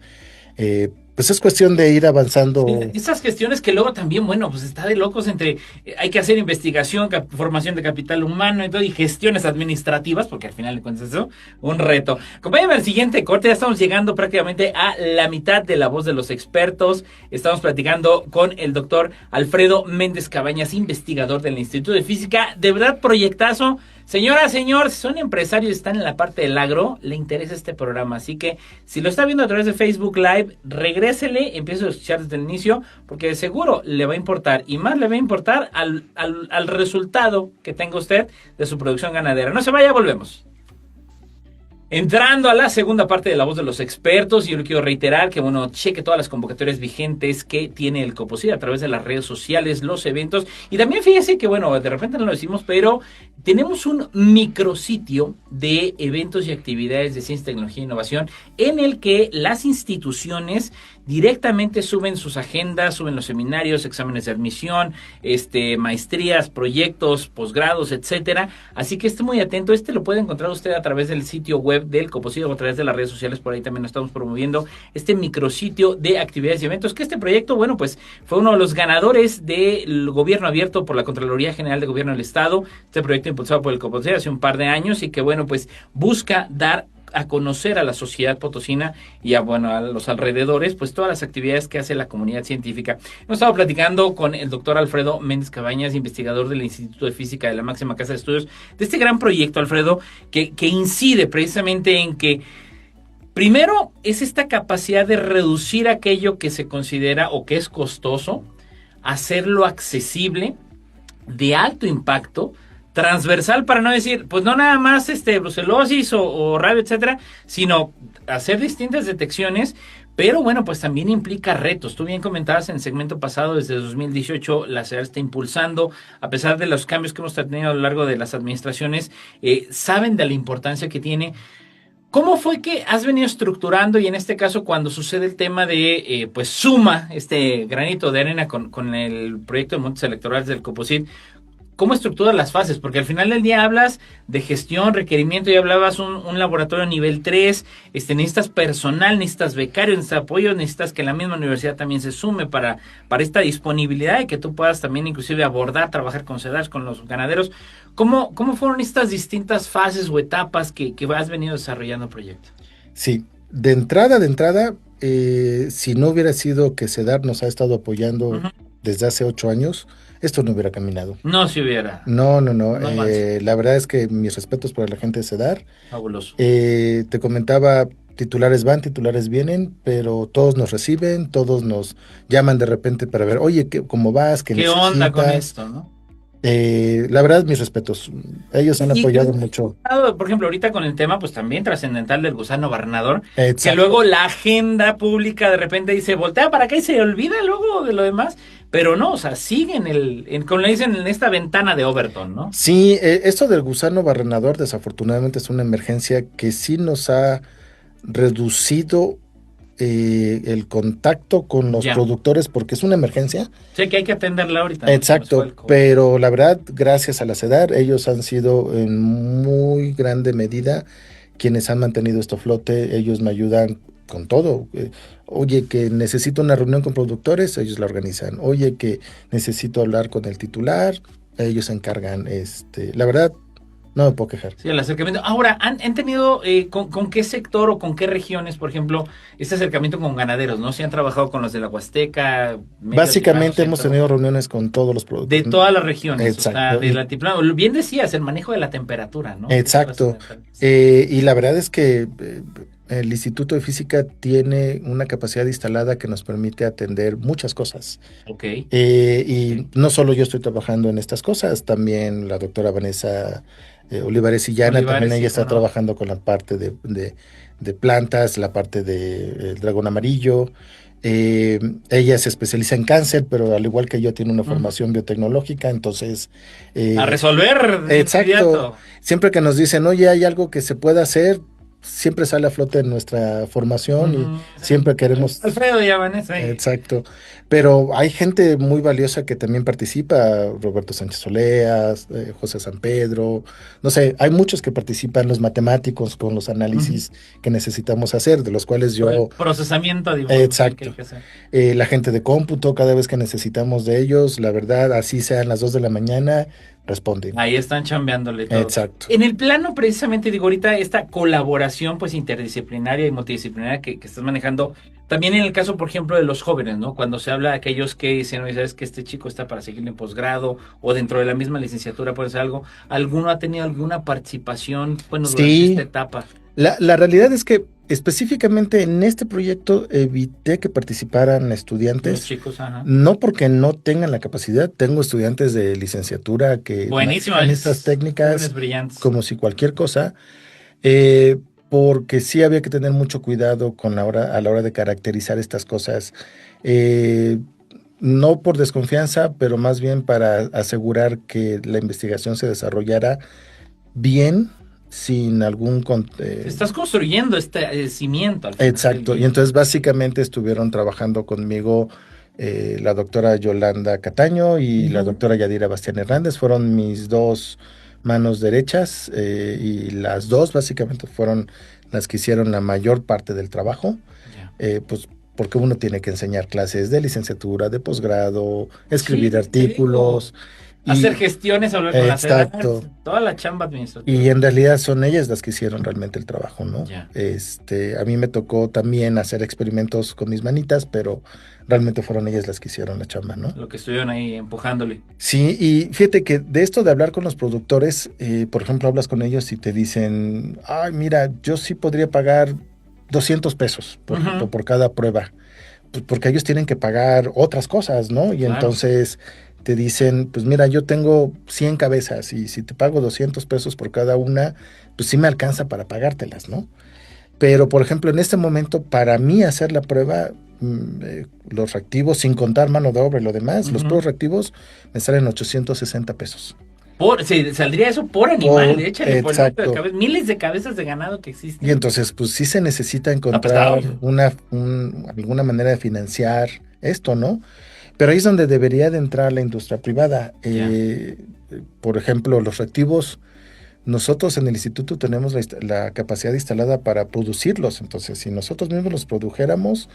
pues es cuestión de ir avanzando. Esas cuestiones que luego también, bueno, pues está de locos entre, hay que hacer investigación, formación de capital humano y gestiones administrativas, porque al final de cuentas eso, un reto. Acompáñame al siguiente corte, ya estamos llegando prácticamente a la mitad de La Voz de los Expertos. Estamos platicando con el doctor Alfredo Méndez Cabañas, investigador del Instituto de Física. De verdad, proyectazo. Señora, señor, si son empresarios y están en la parte del agro, le interesa este programa. Así que si lo está viendo a través de Facebook Live, regrésele, empiece a escuchar desde el inicio, porque de seguro le va a importar, y más le va a importar al resultado que tenga usted de su producción ganadera. No se vaya, volvemos. Entrando a la segunda parte de La Voz de los Expertos, yo le quiero reiterar que, bueno, cheque todas las convocatorias vigentes que tiene el Coposid a través de las redes sociales, los eventos, y también fíjese que, bueno, de repente no lo decimos, pero tenemos un micrositio de eventos y actividades de ciencia, tecnología e innovación en el que las instituciones directamente suben sus agendas, suben los seminarios, exámenes de admisión, maestrías, proyectos, posgrados, etcétera. Así que esté muy atento. Lo puede encontrar usted a través del sitio web del Coposid o a través de las redes sociales. Por ahí también lo estamos promoviendo, este micrositio de actividades y eventos, que este proyecto, bueno, pues fue uno de los ganadores del gobierno abierto por la Contraloría General de Gobierno del Estado. Este proyecto impulsado por el Coposid hace un par de años y que, bueno, pues busca dar a conocer a la sociedad potosina y a los alrededores, pues todas las actividades que hace la comunidad científica. Hemos estado platicando con el doctor Alfredo Méndez Cabañas, investigador del Instituto de Física de la máxima casa de estudios, de este gran proyecto, Alfredo, que incide precisamente en que primero es esta capacidad de reducir aquello que se considera o que es costoso, hacerlo accesible, de alto impacto, transversal, para no decir, pues no nada más brucelosis o rabia, etcétera, sino hacer distintas detecciones, pero bueno, pues también implica retos. Tú bien comentabas en el segmento pasado, desde 2018 la CEDAR está impulsando, a pesar de los cambios que hemos tenido a lo largo de las administraciones, saben de la importancia que tiene. ¿Cómo fue que has venido estructurando, y en este caso cuando sucede el tema de, pues suma este granito de arena con el proyecto de montes electorales del Coposid, ¿cómo estructuras las fases? Porque al final del día hablas de gestión, requerimiento, y hablabas un laboratorio nivel 3, necesitas personal, necesitas becarios, necesitas apoyo, necesitas que la misma universidad también se sume para esta disponibilidad y que tú puedas también inclusive abordar, trabajar con CEDARS, con los ganaderos. ¿Cómo fueron estas distintas fases o etapas que has venido desarrollando el proyecto? Sí, de entrada, si no hubiera sido que CEDAR nos ha estado apoyando desde hace 8 años, esto no hubiera caminado. No se hubiera. No. La verdad es que mis respetos para la gente de CEDAR. Fabuloso. Te comentaba, titulares van, titulares vienen, pero todos nos reciben, todos nos llaman de repente para ver, oye, ¿cómo vas? ¿Qué onda con esto, no? La verdad, mis respetos. Ellos han apoyado mucho. Por ejemplo, ahorita con el tema, pues también trascendental del gusano barrenador, Exacto. Que luego la agenda pública de repente dice, voltea para acá y se olvida luego de lo demás, pero no, o sea, siguen como le dicen, en esta ventana de Overton, ¿no? Sí, esto del gusano barrenador desafortunadamente es una emergencia que sí nos ha reducido el contacto con los productores, porque es una emergencia. Sí, que hay que atenderla ahorita. Exacto, pero la verdad, gracias a la CEDAR, ellos han sido en muy grande medida quienes han mantenido esto a flote. Ellos me ayudan con todo. Oye, que necesito una reunión con productores, ellos la organizan. Oye, que necesito hablar con el titular, ellos se encargan. La verdad, no me puedo quejar. Sí, el acercamiento. Ahora, ¿han tenido con qué sector o con qué regiones, por ejemplo, este acercamiento con ganaderos, ¿no? Si han trabajado con los de la Huasteca. Básicamente hemos tenido reuniones con todos los productores. De todas las regiones. Exacto. O sea, del altiplano. Bien decías, el manejo de la temperatura, ¿no? Exacto. Y la verdad es que el Instituto de Física tiene una capacidad instalada que nos permite atender muchas cosas. Ok. Y no solo yo estoy trabajando en estas cosas, también la doctora Vanessa Olivares Illana, también ella está trabajando con la parte de plantas, la parte del dragón amarillo. Ella se especializa en cáncer, pero al igual que yo tiene una formación biotecnológica, entonces a resolver. Exacto. Siempre que nos dicen, oye, hay algo que se pueda hacer, siempre sale a flote en nuestra formación y siempre queremos... Alfredo y Vanessa. Exacto. Pero hay gente muy valiosa que también participa, Roberto Sánchez Oleas, José San Pedro, no sé, hay muchos que participan, los matemáticos con los análisis que necesitamos hacer, de los cuales yo... El procesamiento de información. Exacto. Que hay que hacer. La gente de cómputo, cada vez que necesitamos de ellos, la verdad, así sean las 2 de la mañana, responden. Ahí están chambeándole todo. Exacto. En el plano, precisamente, digo, ahorita esta colaboración pues interdisciplinaria y multidisciplinaria que estás manejando, también en el caso, por ejemplo, de los jóvenes, ¿no? Cuando se habla de aquellos que dicen, oye, ¿sabes que este chico está para seguir en posgrado o dentro de la misma licenciatura puede ser algo? ¿Alguno ha tenido alguna participación, bueno, durante esta etapa? La realidad es que específicamente en este proyecto evité que participaran estudiantes. Los chicos, no porque no tengan la capacidad, tengo estudiantes de licenciatura que manejan estas técnicas como si cualquier cosa, porque sí había que tener mucho cuidado a la hora de caracterizar estas cosas, no por desconfianza, pero más bien para asegurar que la investigación se desarrollara bien, sin algún... Estás construyendo este cimiento. Al final. Exacto, y entonces básicamente estuvieron trabajando conmigo la doctora Yolanda Cataño y la doctora Yadira Bastián Hernández, fueron mis dos manos derechas y las dos básicamente fueron las que hicieron la mayor parte del trabajo, pues porque uno tiene que enseñar clases de licenciatura, de posgrado, escribir artículos... Hacer gestiones, hablar con las edades, toda la chamba administrativa. Y en realidad son ellas las que hicieron realmente el trabajo, ¿no? A mí me tocó también hacer experimentos con mis manitas, pero realmente fueron ellas las que hicieron la chamba, ¿no? Lo que estuvieron ahí empujándole. Sí, y fíjate que de esto de hablar con los productores, por ejemplo, hablas con ellos y te dicen, ay, mira, yo sí podría pagar 200 pesos, por ejemplo, por cada prueba, pues porque ellos tienen que pagar otras cosas, ¿no? Y entonces... te dicen, pues mira, yo tengo 100 cabezas y si te pago 200 pesos por cada una, pues sí me alcanza para pagártelas, ¿no? Pero, por ejemplo, en este momento, para mí hacer la prueba, los reactivos, sin contar mano de obra y lo demás, los puros reactivos me salen 860 pesos. Saldría eso por animal, échale, exacto. Miles de cabezas de ganado que existen. Y entonces, pues sí se necesita encontrar alguna manera de financiar esto, ¿no? Pero ahí es donde debería de entrar la industria privada. Por ejemplo, los reactivos, nosotros en el instituto tenemos la capacidad instalada para producirlos. Entonces, si nosotros mismos los produjéramos,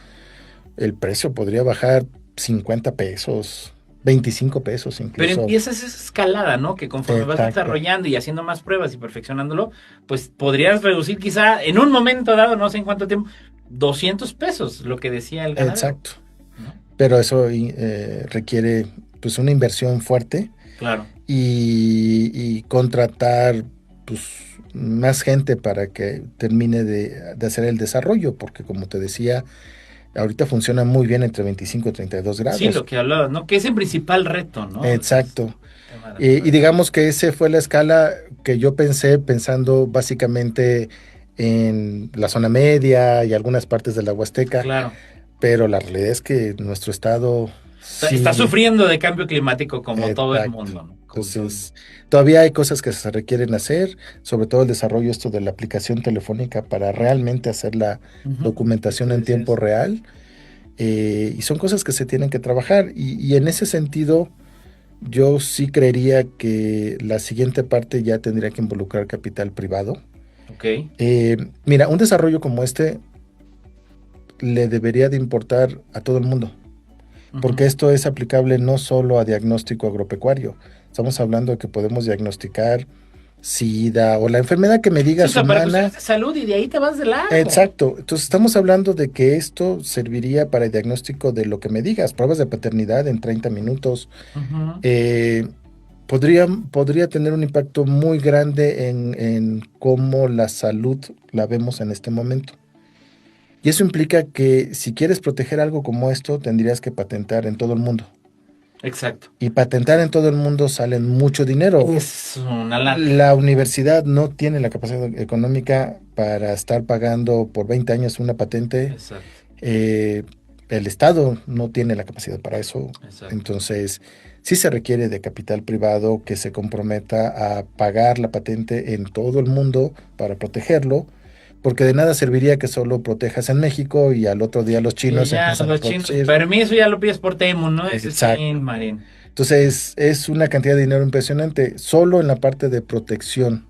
el precio podría bajar 50 pesos, 25 pesos incluso. Pero empiezas esa escalada, ¿no? Que conforme vas desarrollando y haciendo más pruebas y perfeccionándolo, pues podrías reducir quizá en un momento dado, no sé en cuánto tiempo, 200 pesos, lo que decía el ganadero. Exacto. Pero eso requiere pues una inversión fuerte. Claro. Y contratar pues más gente para que termine de hacer el desarrollo, porque como te decía, ahorita funciona muy bien entre 25 y 32 grados. Sí, lo que hablabas, ¿no? Que es el principal reto, ¿no? Exacto. Y digamos que esa fue la escala que yo pensando básicamente en la zona media y algunas partes de la Huasteca. Claro. Pero la realidad es que nuestro estado... Está sufriendo de cambio climático como todo el mundo, ¿no? Entonces, todavía hay cosas que se requieren hacer, sobre todo el desarrollo de la aplicación telefónica para realmente hacer la documentación en tiempo real. Y son cosas que se tienen que trabajar. Y en ese sentido, yo sí creería que la siguiente parte ya tendría que involucrar capital privado. Ok. Mira, un desarrollo como este le debería de importar a todo el mundo, porque esto es aplicable no solo a diagnóstico agropecuario. Estamos hablando de que podemos diagnosticar SIDA o la enfermedad que me digas humana. De salud y de ahí te vas de largo. Exacto. Entonces estamos hablando de que esto serviría para el diagnóstico de lo que me digas, pruebas de paternidad en 30 minutos. Podría tener un impacto muy grande en cómo la salud la vemos en este momento. Y eso implica que si quieres proteger algo como esto, tendrías que patentar en todo el mundo. Exacto. Y patentar en todo el mundo sale mucho dinero. Es una lana. La universidad no tiene la capacidad económica para estar pagando por 20 años una patente. Exacto. El Estado no tiene la capacidad para eso. Exacto. Entonces, sí se requiere de capital privado que se comprometa a pagar la patente en todo el mundo para protegerlo, porque de nada serviría que solo protejas en México y al otro día los chinos empiezan a producir. Permiso ya lo pides por Temu, ¿no? Exacto. Sí, Marín. Entonces es una cantidad de dinero impresionante solo en la parte de protección.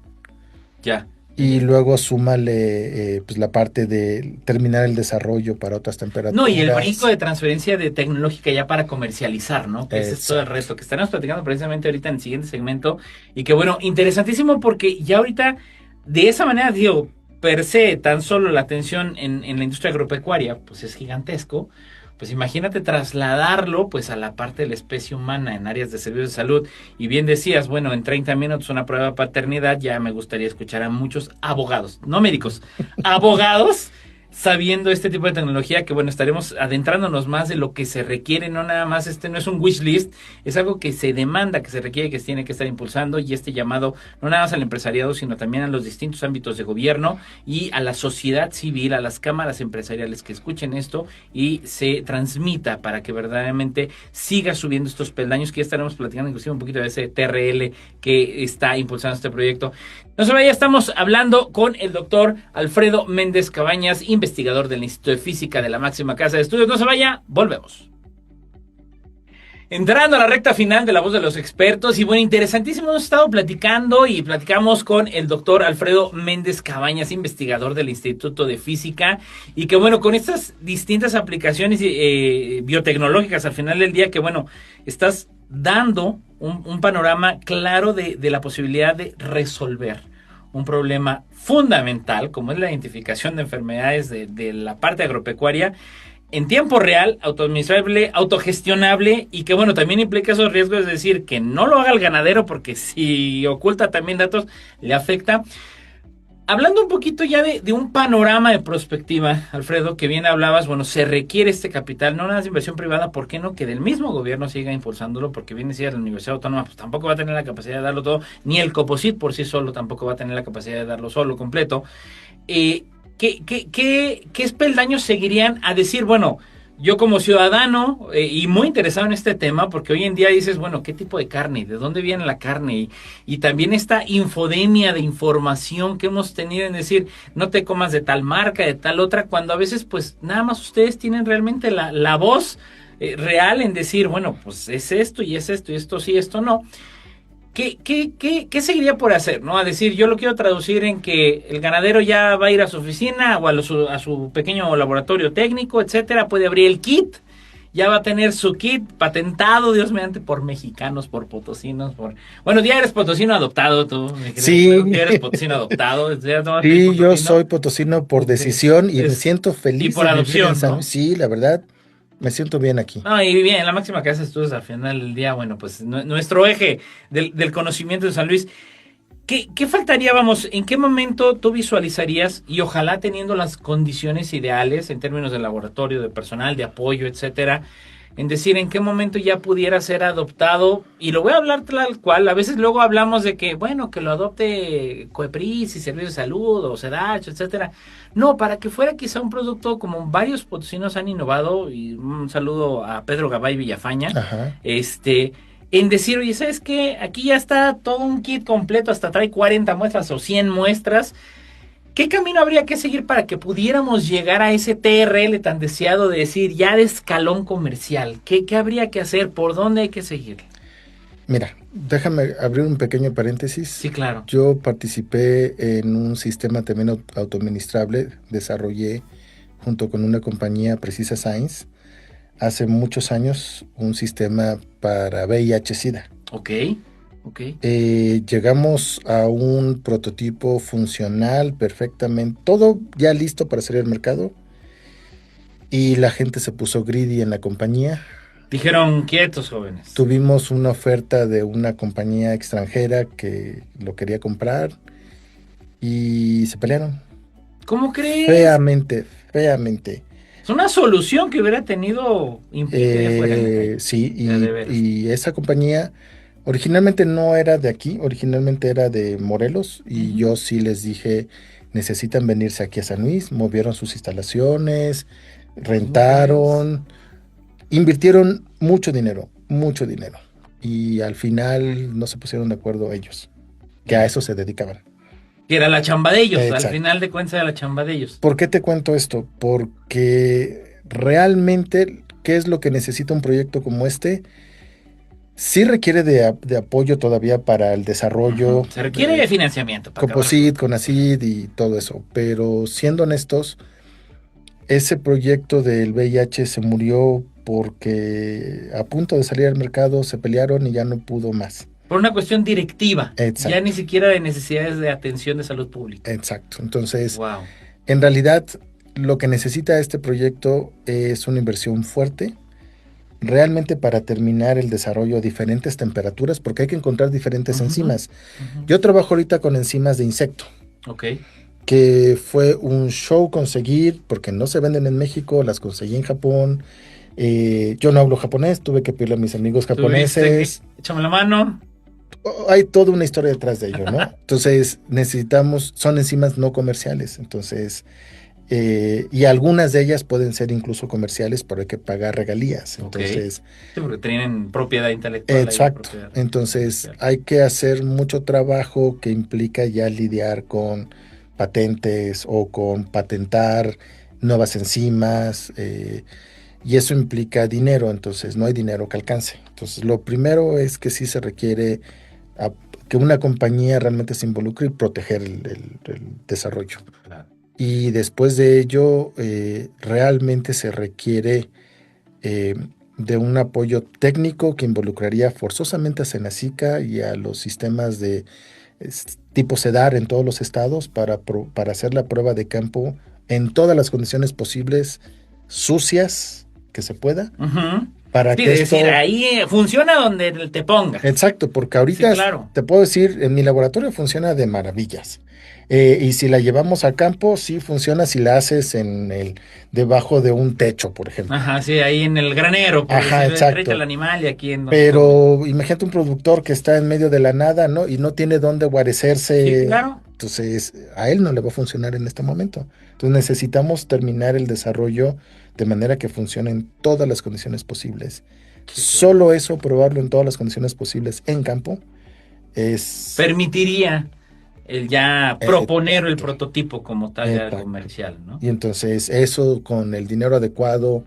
Ya. Y luego súmale pues la parte de terminar el desarrollo para otras temperaturas. No, y el brinco de transferencia de tecnológica ya para comercializar, ¿no? Que ese es todo el reto que estaremos platicando precisamente ahorita en el siguiente segmento. Y que bueno, interesantísimo porque ya ahorita, de esa manera, digo, per se, tan solo la atención en la industria agropecuaria, pues es gigantesco. Pues imagínate trasladarlo pues a la parte de la especie humana en áreas de servicios de salud. Y bien decías, bueno, en 30 minutos una prueba de paternidad, ya me gustaría escuchar a muchos abogados, no médicos, abogados, sabiendo este tipo de tecnología que bueno, estaremos adentrándonos más de lo que se requiere, no nada más, no es un wish list, es algo que se demanda, que se requiere, que se tiene que estar impulsando y este llamado no nada más al empresariado, sino también a los distintos ámbitos de gobierno y a la sociedad civil, a las cámaras empresariales que escuchen esto y se transmita para que verdaderamente siga subiendo estos peldaños, que ya estaremos platicando inclusive un poquito de ese TRL que está impulsando este proyecto. No se vaya, estamos hablando con el doctor Alfredo Méndez Cabañas, investigador del Instituto de Física de la máxima casa de estudios. No se vaya, volvemos. Entrando a la recta final de La Voz de los Expertos, y bueno, interesantísimo, hemos estado platicando y platicamos con el doctor Alfredo Méndez Cabañas, investigador del Instituto de Física, y que bueno, con estas distintas aplicaciones biotecnológicas al final del día, que bueno, estás dando un panorama claro de la posibilidad de resolver un problema fundamental, como es la identificación de enfermedades de la parte agropecuaria, en tiempo real, autoadministrable, autogestionable, y que bueno, también implica esos riesgos, es decir, que no lo haga el ganadero, porque si oculta también datos, le afecta. Hablando un poquito ya de un panorama de prospectiva, Alfredo, que bien hablabas, bueno, se requiere este capital, no nada de inversión privada, ¿por qué no? Que del mismo gobierno siga impulsándolo, porque bien decía la Universidad Autónoma, pues tampoco va a tener la capacidad de darlo todo, ni el Coposit por sí solo tampoco va a tener la capacidad de darlo solo, completo. ¿Qué peldaños seguirían a decir, bueno, yo como ciudadano y muy interesado en este tema, porque hoy en día dices, bueno, ¿qué tipo de carne? ¿De dónde viene la carne? Y también esta infodemia de información que hemos tenido en decir, no te comas de tal marca, de tal otra, cuando a veces pues nada más ustedes tienen realmente la voz real en decir, bueno, pues es esto y esto sí, esto no. ¿Qué seguiría por hacer, ¿no? A decir, yo lo quiero traducir en que el ganadero ya va a ir a su oficina o a su pequeño laboratorio técnico, etcétera, puede abrir el kit, ya va a tener su kit patentado, Dios mediante, por mexicanos, por potosinos, bueno, ya eres potosino adoptado tú, sí. Ya eres potosino adoptado. Sí, yo soy potosino por decisión y me siento feliz. Y por adopción, ¿no? Sí, la verdad. Me siento bien aquí. No, y bien, en la máxima casa de estudios al final del día, bueno, pues nuestro eje del conocimiento de San Luis. ¿Qué faltaría, vamos, en qué momento tú visualizarías, y ojalá teniendo las condiciones ideales en términos de laboratorio, de personal, de apoyo, etcétera, en decir en qué momento ya pudiera ser adoptado? Y lo voy a hablar tal cual, a veces luego hablamos de que, bueno, que lo adopte COEPRIS y Servicios de Salud o SEDACH, etcétera. No, para que fuera quizá un producto como varios potosinos han innovado, y un saludo a Pedro Gabay Villafaña, ajá, en decir, oye, ¿sabes qué? Aquí ya está todo un kit completo, hasta trae 40 muestras o 100 muestras. ¿Qué camino habría que seguir para que pudiéramos llegar a ese TRL tan deseado de decir ya de escalón comercial? ¿Qué habría que hacer? ¿Por dónde hay que seguir? Mira, déjame abrir un pequeño paréntesis. Sí, claro. Yo participé en un sistema también autoadministrable, desarrollé junto con una compañía, Precisa Science, hace muchos años un sistema para VIH-Sida. Ok. Llegamos a un prototipo funcional perfectamente, todo ya listo para salir al mercado, y la gente se puso greedy en la compañía. Dijeron, quietos, jóvenes. Tuvimos una oferta de una compañía extranjera que lo quería comprar y se pelearon. ¿Cómo crees? Feamente. Es una solución que hubiera tenido sí, y esa compañía originalmente no era de aquí, originalmente era de Morelos, y yo sí les dije, necesitan venirse aquí a San Luis, movieron sus instalaciones, rentaron, invirtieron mucho dinero, y al final no se pusieron de acuerdo ellos, que a eso se dedicaban. Que era la chamba de ellos, Exacto. al final de cuentas era la chamba de ellos. ¿Por qué te cuento esto? Porque realmente, ¿qué es lo que necesita un proyecto como este? Sí requiere de apoyo todavía para el desarrollo. Se requiere de financiamiento. Composite, Conacid y todo eso. Pero siendo honestos, ese proyecto del VIH se murió porque a punto de salir al mercado se pelearon y ya no pudo más. Por una cuestión directiva. Exacto. Ya ni siquiera de necesidades de atención de salud pública. Exacto. Entonces, wow. En realidad, lo que necesita este proyecto es una inversión fuerte, realmente para terminar el desarrollo a diferentes temperaturas, porque hay que encontrar diferentes enzimas. Yo trabajo ahorita con enzimas de insecto. Ok. Que fue un show conseguir, porque no se venden en México, las conseguí en Japón. Yo no hablo japonés, tuve que pedirle a mis amigos japoneses. Échame la mano. Hay toda una historia detrás de ello, ¿no? Entonces son enzimas no comerciales, entonces, y algunas de ellas pueden ser incluso comerciales, pero hay que pagar regalías, entonces. Sí, porque tienen propiedad intelectual. Exacto, entonces hay que hacer mucho trabajo que implica ya lidiar con patentes o con patentar nuevas enzimas, y eso implica dinero, entonces no hay dinero que alcance. Entonces lo primero es que sí se requiere que una compañía realmente se involucre y proteger el desarrollo. Claro. Y después de ello, realmente se requiere de un apoyo técnico que involucraría forzosamente a Senacica y a los sistemas de tipo CEDAR en todos los estados para hacer la prueba de campo en todas las condiciones posibles, sucias que se pueda. Para sí, que decir, ahí funciona donde te pongas. Exacto, porque ahorita sí, claro. Te puedo decir, en mi laboratorio funciona de maravillas. Y si la llevamos a campo, sí funciona si la haces debajo de un techo, por ejemplo. Ajá, sí, ahí en el granero. Ajá, exacto. El animal y aquí en Pero imagínate un productor que está en medio de la nada, ¿no? Y no tiene dónde guarecerse. Sí, claro. Entonces, a él no le va a funcionar en este momento. Entonces, necesitamos terminar el desarrollo de manera que funcione en todas las condiciones posibles. Sí, solo claro. Eso, probarlo en todas las condiciones posibles en campo, permitiría el ya proponer el prototipo como tal ya comercial, ¿no? Y entonces eso con el dinero adecuado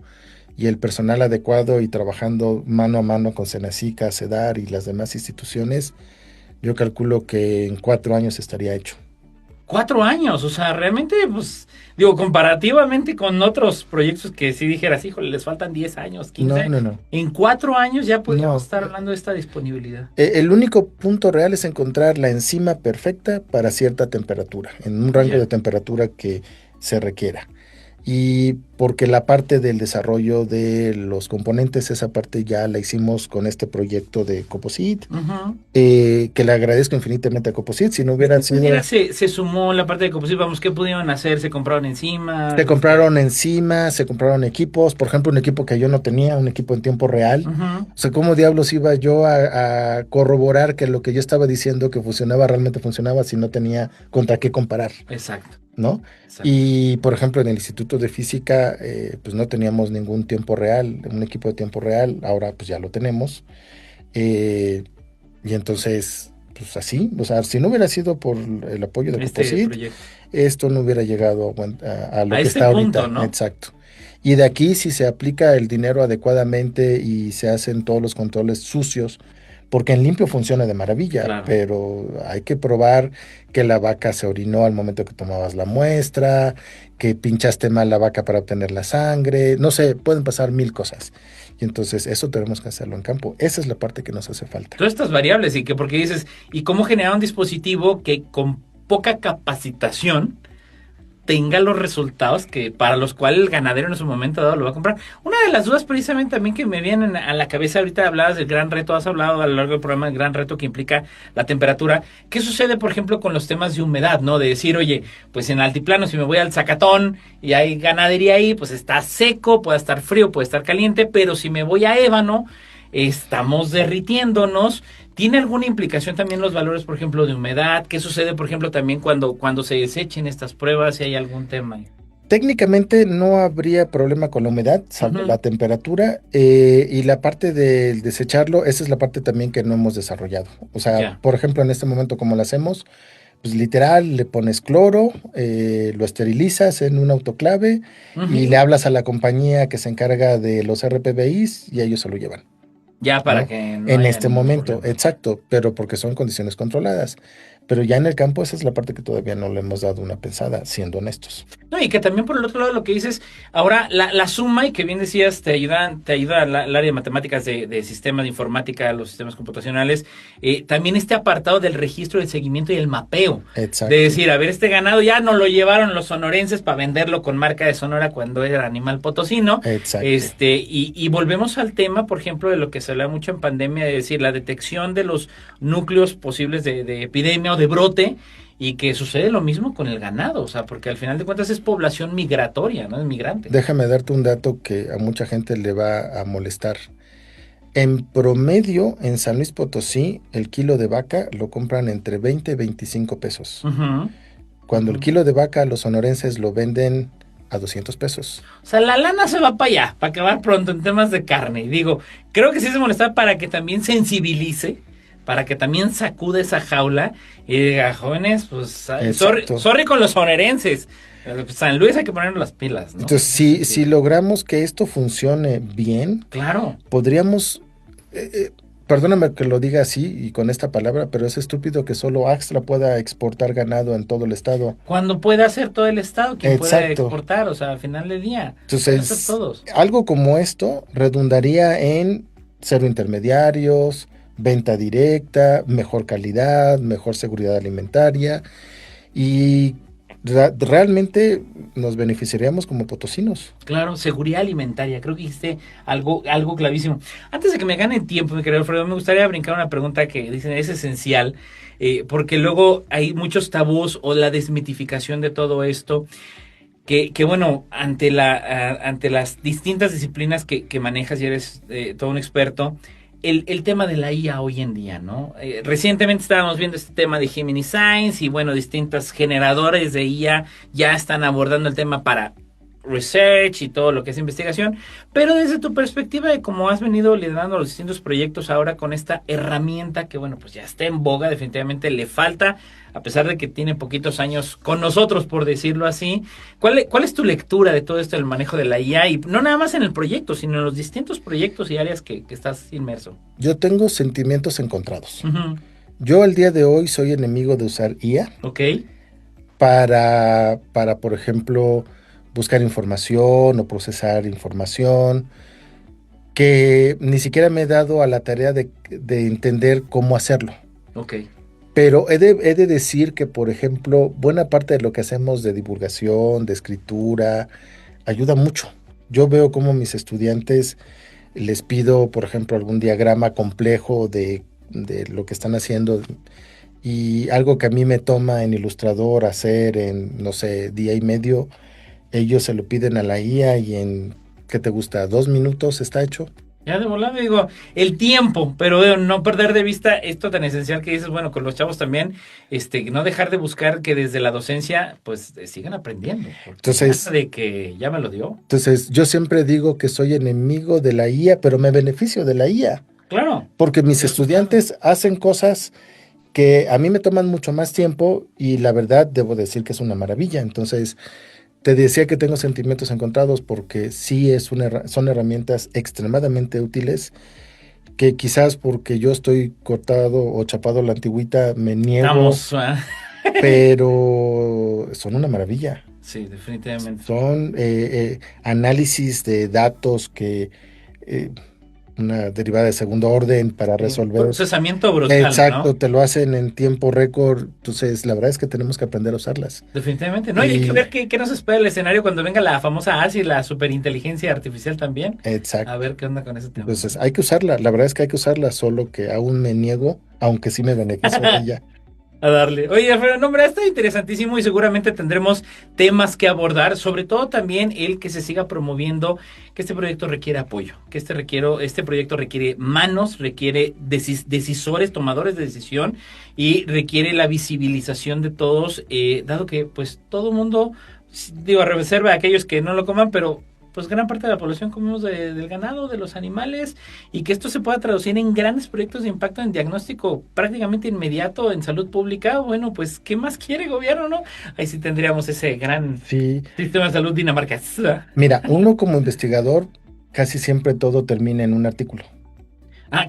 y el personal adecuado y trabajando mano a mano con Senacica, CEDAR y las demás instituciones, yo calculo que en 4 años estaría hecho. 4 años, o sea, realmente, pues, digo, comparativamente con otros proyectos que si dijeras, híjole, les faltan 10 años, 15. No. En 4 años ya podríamos estar hablando de esta disponibilidad. El único punto real es encontrar la enzima perfecta para cierta temperatura, en un rango de temperatura que se requiera. Y porque la parte del desarrollo de los componentes, esa parte ya la hicimos con este proyecto de Composite, que le agradezco infinitamente a Composite. Si no hubieran sido... Se sumó la parte de Composite, vamos, ¿qué pudieron hacer? ¿Se compraron enzimas? Se compraron enzimas, se compraron equipos, por ejemplo, un equipo que yo no tenía, un equipo en tiempo real. O sea, ¿cómo diablos iba yo a corroborar que lo que yo estaba diciendo que funcionaba, realmente funcionaba si no tenía contra qué comparar? Exacto. ¿No? Exacto. Y, por ejemplo, en el Instituto de Física, pues no teníamos ningún tiempo real, un equipo de tiempo real, ahora pues ya lo tenemos. Y entonces, pues así, o sea, si no hubiera sido por el apoyo de Composite, esto no hubiera llegado a lo que está punto, ahorita. ¿no? Exacto. Y de aquí, si se aplica el dinero adecuadamente y se hacen todos los controles sucios, porque en limpio funciona de maravilla, claro. Pero hay que probar que la vaca se orinó al momento que tomabas la muestra, que pinchaste mal la vaca para obtener la sangre, no sé, pueden pasar 1000 cosas. Y entonces eso tenemos que hacerlo en campo. Esa es la parte que nos hace falta. Todas estas variables, y que porque dices, ¿y cómo generar un dispositivo que con poca capacitación tenga los resultados que para los cuales el ganadero en su momento dado lo va a comprar? Una de las dudas precisamente también que me vienen a la cabeza, ahorita hablabas del gran reto, has hablado a lo largo del programa del gran reto que implica la temperatura. ¿Qué sucede, por ejemplo, con los temas de humedad, no? De decir, oye, pues en altiplano, si me voy al Zacatón y hay ganadería ahí, pues está seco, puede estar frío, puede estar caliente, pero si me voy a ébano, estamos derritiéndonos. ¿Tiene alguna implicación también los valores, por ejemplo, de humedad? ¿Qué sucede, por ejemplo, también cuando se desechen estas pruebas, si hay algún tema? Técnicamente no habría problema con la humedad, salvo la temperatura, y la parte del desecharlo, esa es la parte también que no hemos desarrollado. O sea, por ejemplo, en este momento como lo hacemos, Pues literal, le pones cloro, lo esterilizas en un autoclave y le hablas a la compañía que se encarga de los RPBIs y ellos se lo llevan. Ya para ¿no? que no En haya este ningún momento, problema. exacto, pero porque son condiciones controladas. Pero ya en el campo esa es la parte que todavía no le hemos dado una pensada, siendo honestos. No, y que también por el otro lado lo que dices, ahora la suma y que bien decías, te ayuda al área de matemáticas de sistemas de informática, los sistemas computacionales, también este apartado del registro, del seguimiento y el mapeo. De Exacto, decir, a ver, este ganado ya no lo llevaron los sonorenses para venderlo con marca de Sonora cuando era animal potosino. exacto. Y volvemos al tema, por ejemplo, de lo que se habla mucho en pandemia, de decir, la detección de los núcleos posibles de epidemia o de brote, y que sucede lo mismo con el ganado, o sea, porque al final de cuentas es población migratoria, ¿no? Es migrante. Déjame darte un dato que a mucha gente le va a molestar. En promedio, en San Luis Potosí, el kilo de vaca lo compran entre 20 y 25 pesos. Ujú, Cuando el ujú. kilo de vaca los sonorenses lo venden a 200 pesos. O sea, la lana se va para allá, para acabar pronto en temas de carne. Y digo, creo que sí se molesta para que también sensibilice, para que también sacude esa jaula y diga, jóvenes, pues, sorry, Exacto. sorry con los sonorenses. San Luis hay que ponernos las pilas, ¿no? Entonces, En ese si sentido. logramos que esto funcione bien, Claro. podríamos, eh, eh, perdóname que lo diga así y con esta palabra, pero es estúpido que solo Axtra pueda exportar ganado en todo el estado. Cuando pueda hacer todo el Estado, quien pueda Exacto. exportar, o sea, al final del día, pueden hacer Entonces, todos. algo como esto redundaría en cero intermediarios, venta directa, mejor calidad, mejor seguridad alimentaria y realmente nos beneficiaríamos como potosinos. Claro, seguridad alimentaria, creo que dijiste algo clavísimo. Antes de que me gane tiempo, mi querido Alfredo, me gustaría brincar una pregunta que dicen es esencial, porque luego hay muchos tabús o la desmitificación de todo esto, que bueno, ante las distintas disciplinas que manejas y eres todo un experto, el tema de la IA hoy en día, ¿no? Recientemente estábamos viendo este tema de Gemini Science y bueno, distintos generadores de IA ya están abordando el tema para research y todo lo que es investigación, pero desde tu perspectiva de cómo has venido liderando los distintos proyectos ahora con esta herramienta que bueno, pues ya está en boga, definitivamente le falta, a pesar de que tiene poquitos años con nosotros, por decirlo así. ¿Cuál es tu lectura de todo esto del manejo de la IA? Y no nada más en el proyecto, sino en los distintos proyectos y áreas que estás inmerso. Yo tengo sentimientos encontrados. Ujú. Yo al día de hoy soy enemigo de usar IA Ok. por ejemplo, buscar información o procesar información, que ni siquiera me he dado a la tarea de entender cómo hacerlo. Ok. Pero he de decir que, por ejemplo, buena parte de lo que hacemos de divulgación, de escritura, ayuda mucho. Yo veo cómo mis estudiantes les pido, por ejemplo, algún diagrama complejo de lo que están haciendo y algo que a mí me toma en Illustrator hacer en, no sé, día y medio, ellos se lo piden a la IA y en, ¿qué te gusta? 2 minutos está hecho. Ya de volada digo, el tiempo, pero no perder de vista esto tan esencial que dices, bueno, con los chavos también, no dejar de buscar que desde la docencia, pues, sigan aprendiendo, porque nada Entonces, de que ya me lo dio. entonces, yo siempre digo que soy enemigo de la IA, pero me beneficio de la IA, Claro, porque mis de resultado. estudiantes hacen cosas que a mí me toman mucho más tiempo y la verdad debo decir que es una maravilla. Entonces, te decía que tengo sentimientos encontrados porque sí son herramientas extremadamente útiles que quizás porque yo estoy cortado o chapado a la antigüita me niego, Estamos, pero son una maravilla. sí, definitivamente. Son análisis de datos que eh, una derivada de segundo orden para Sí, resolver. procesamiento brutal, Exacto, ¿no? te lo hacen en tiempo récord. Entonces, la verdad es que tenemos que aprender a usarlas. Definitivamente. No, y hay que Y ver qué nos espera el escenario cuando venga la famosa ASI, la superinteligencia artificial también. A exacto. ver qué onda con ese tema. Entonces, hay que usarla. La verdad es que hay que usarla, solo que aún me niego, aunque sí me beneficio de ella. A darle. Oye, Alfredo, no, hombre, está interesantísimo y seguramente tendremos temas que abordar, sobre todo también el que se siga promoviendo que este proyecto requiere apoyo, que este proyecto requiere manos, requiere decisores, tomadores de decisión y requiere la visibilización de todos, dado que pues todo mundo, digo, a reserva de aquellos que no lo coman, pero pues gran parte de la población comemos del ganado, de los animales, y que esto se pueda traducir en grandes proyectos de impacto en diagnóstico prácticamente inmediato en salud pública. Bueno, pues, ¿qué más quiere el gobierno, no? Ahí sí tendríamos ese gran sistema de salud dinamarqués. Mira, uno como investigador, casi siempre todo termina en un artículo.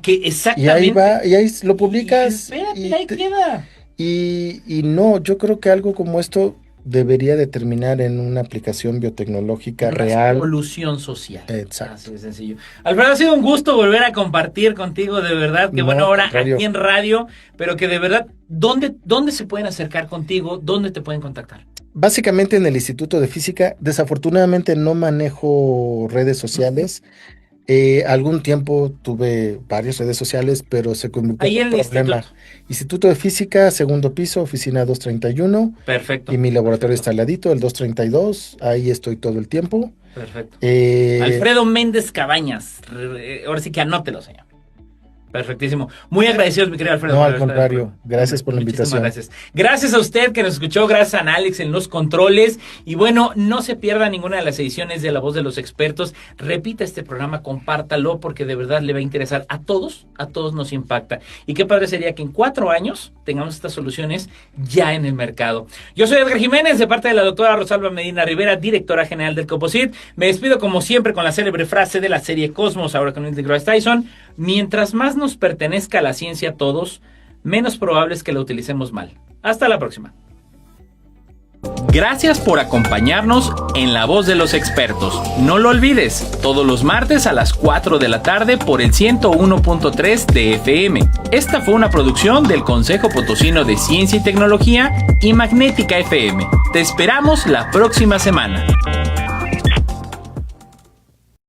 Que exactamente. Y ahí va, y ahí lo publicas. Espérate, ahí queda. Y no, yo creo que algo como esto debería de terminar en una aplicación biotecnológica real. Revolución social. Exacto. Así de sencillo. Alfredo, ha sido un gusto volver a compartir contigo, de verdad, que bueno, ahora aquí en radio, pero que de verdad, ¿dónde se pueden acercar contigo? ¿Dónde te pueden contactar? Básicamente en el Instituto de Física. Desafortunadamente no manejo redes sociales. Algún tiempo tuve varias redes sociales, pero se convirtió en un problema. Instituto de Física, segundo piso, oficina 231. Perfecto. Y mi laboratorio está al ladito, el 232. Ahí estoy todo el tiempo. Perfecto. Alfredo Méndez Cabañas. Ahora sí que anótelo, señor. Perfectísimo. Muy agradecidos, mi querido Alfredo. No, al contrario. Gracias por la invitación. Gracias. Gracias a usted que nos escuchó. Gracias a Alex en los controles. Y bueno, no se pierda ninguna de las ediciones de La Voz de los Expertos. Repita este programa, compártalo, porque de verdad le va a interesar a todos nos impacta. Y qué padre sería que en 4 años tengamos estas soluciones ya en el mercado. Yo soy Edgar Jiménez, de parte de la doctora Rosalba Medina Rivera, directora general del Coposit. Me despido como siempre con la célebre frase de la serie Cosmos, ahora con Neil deGrasse Tyson: mientras más nos pertenezca la ciencia a todos, menos probable es que la utilicemos mal. Hasta la próxima. Gracias por acompañarnos en La Voz de los Expertos. No lo olvides, todos los martes a las 4 de la tarde por el 101.3 de FM. Esta fue una producción del Consejo Potosino de Ciencia y Tecnología y Magnética FM. Te esperamos la próxima semana.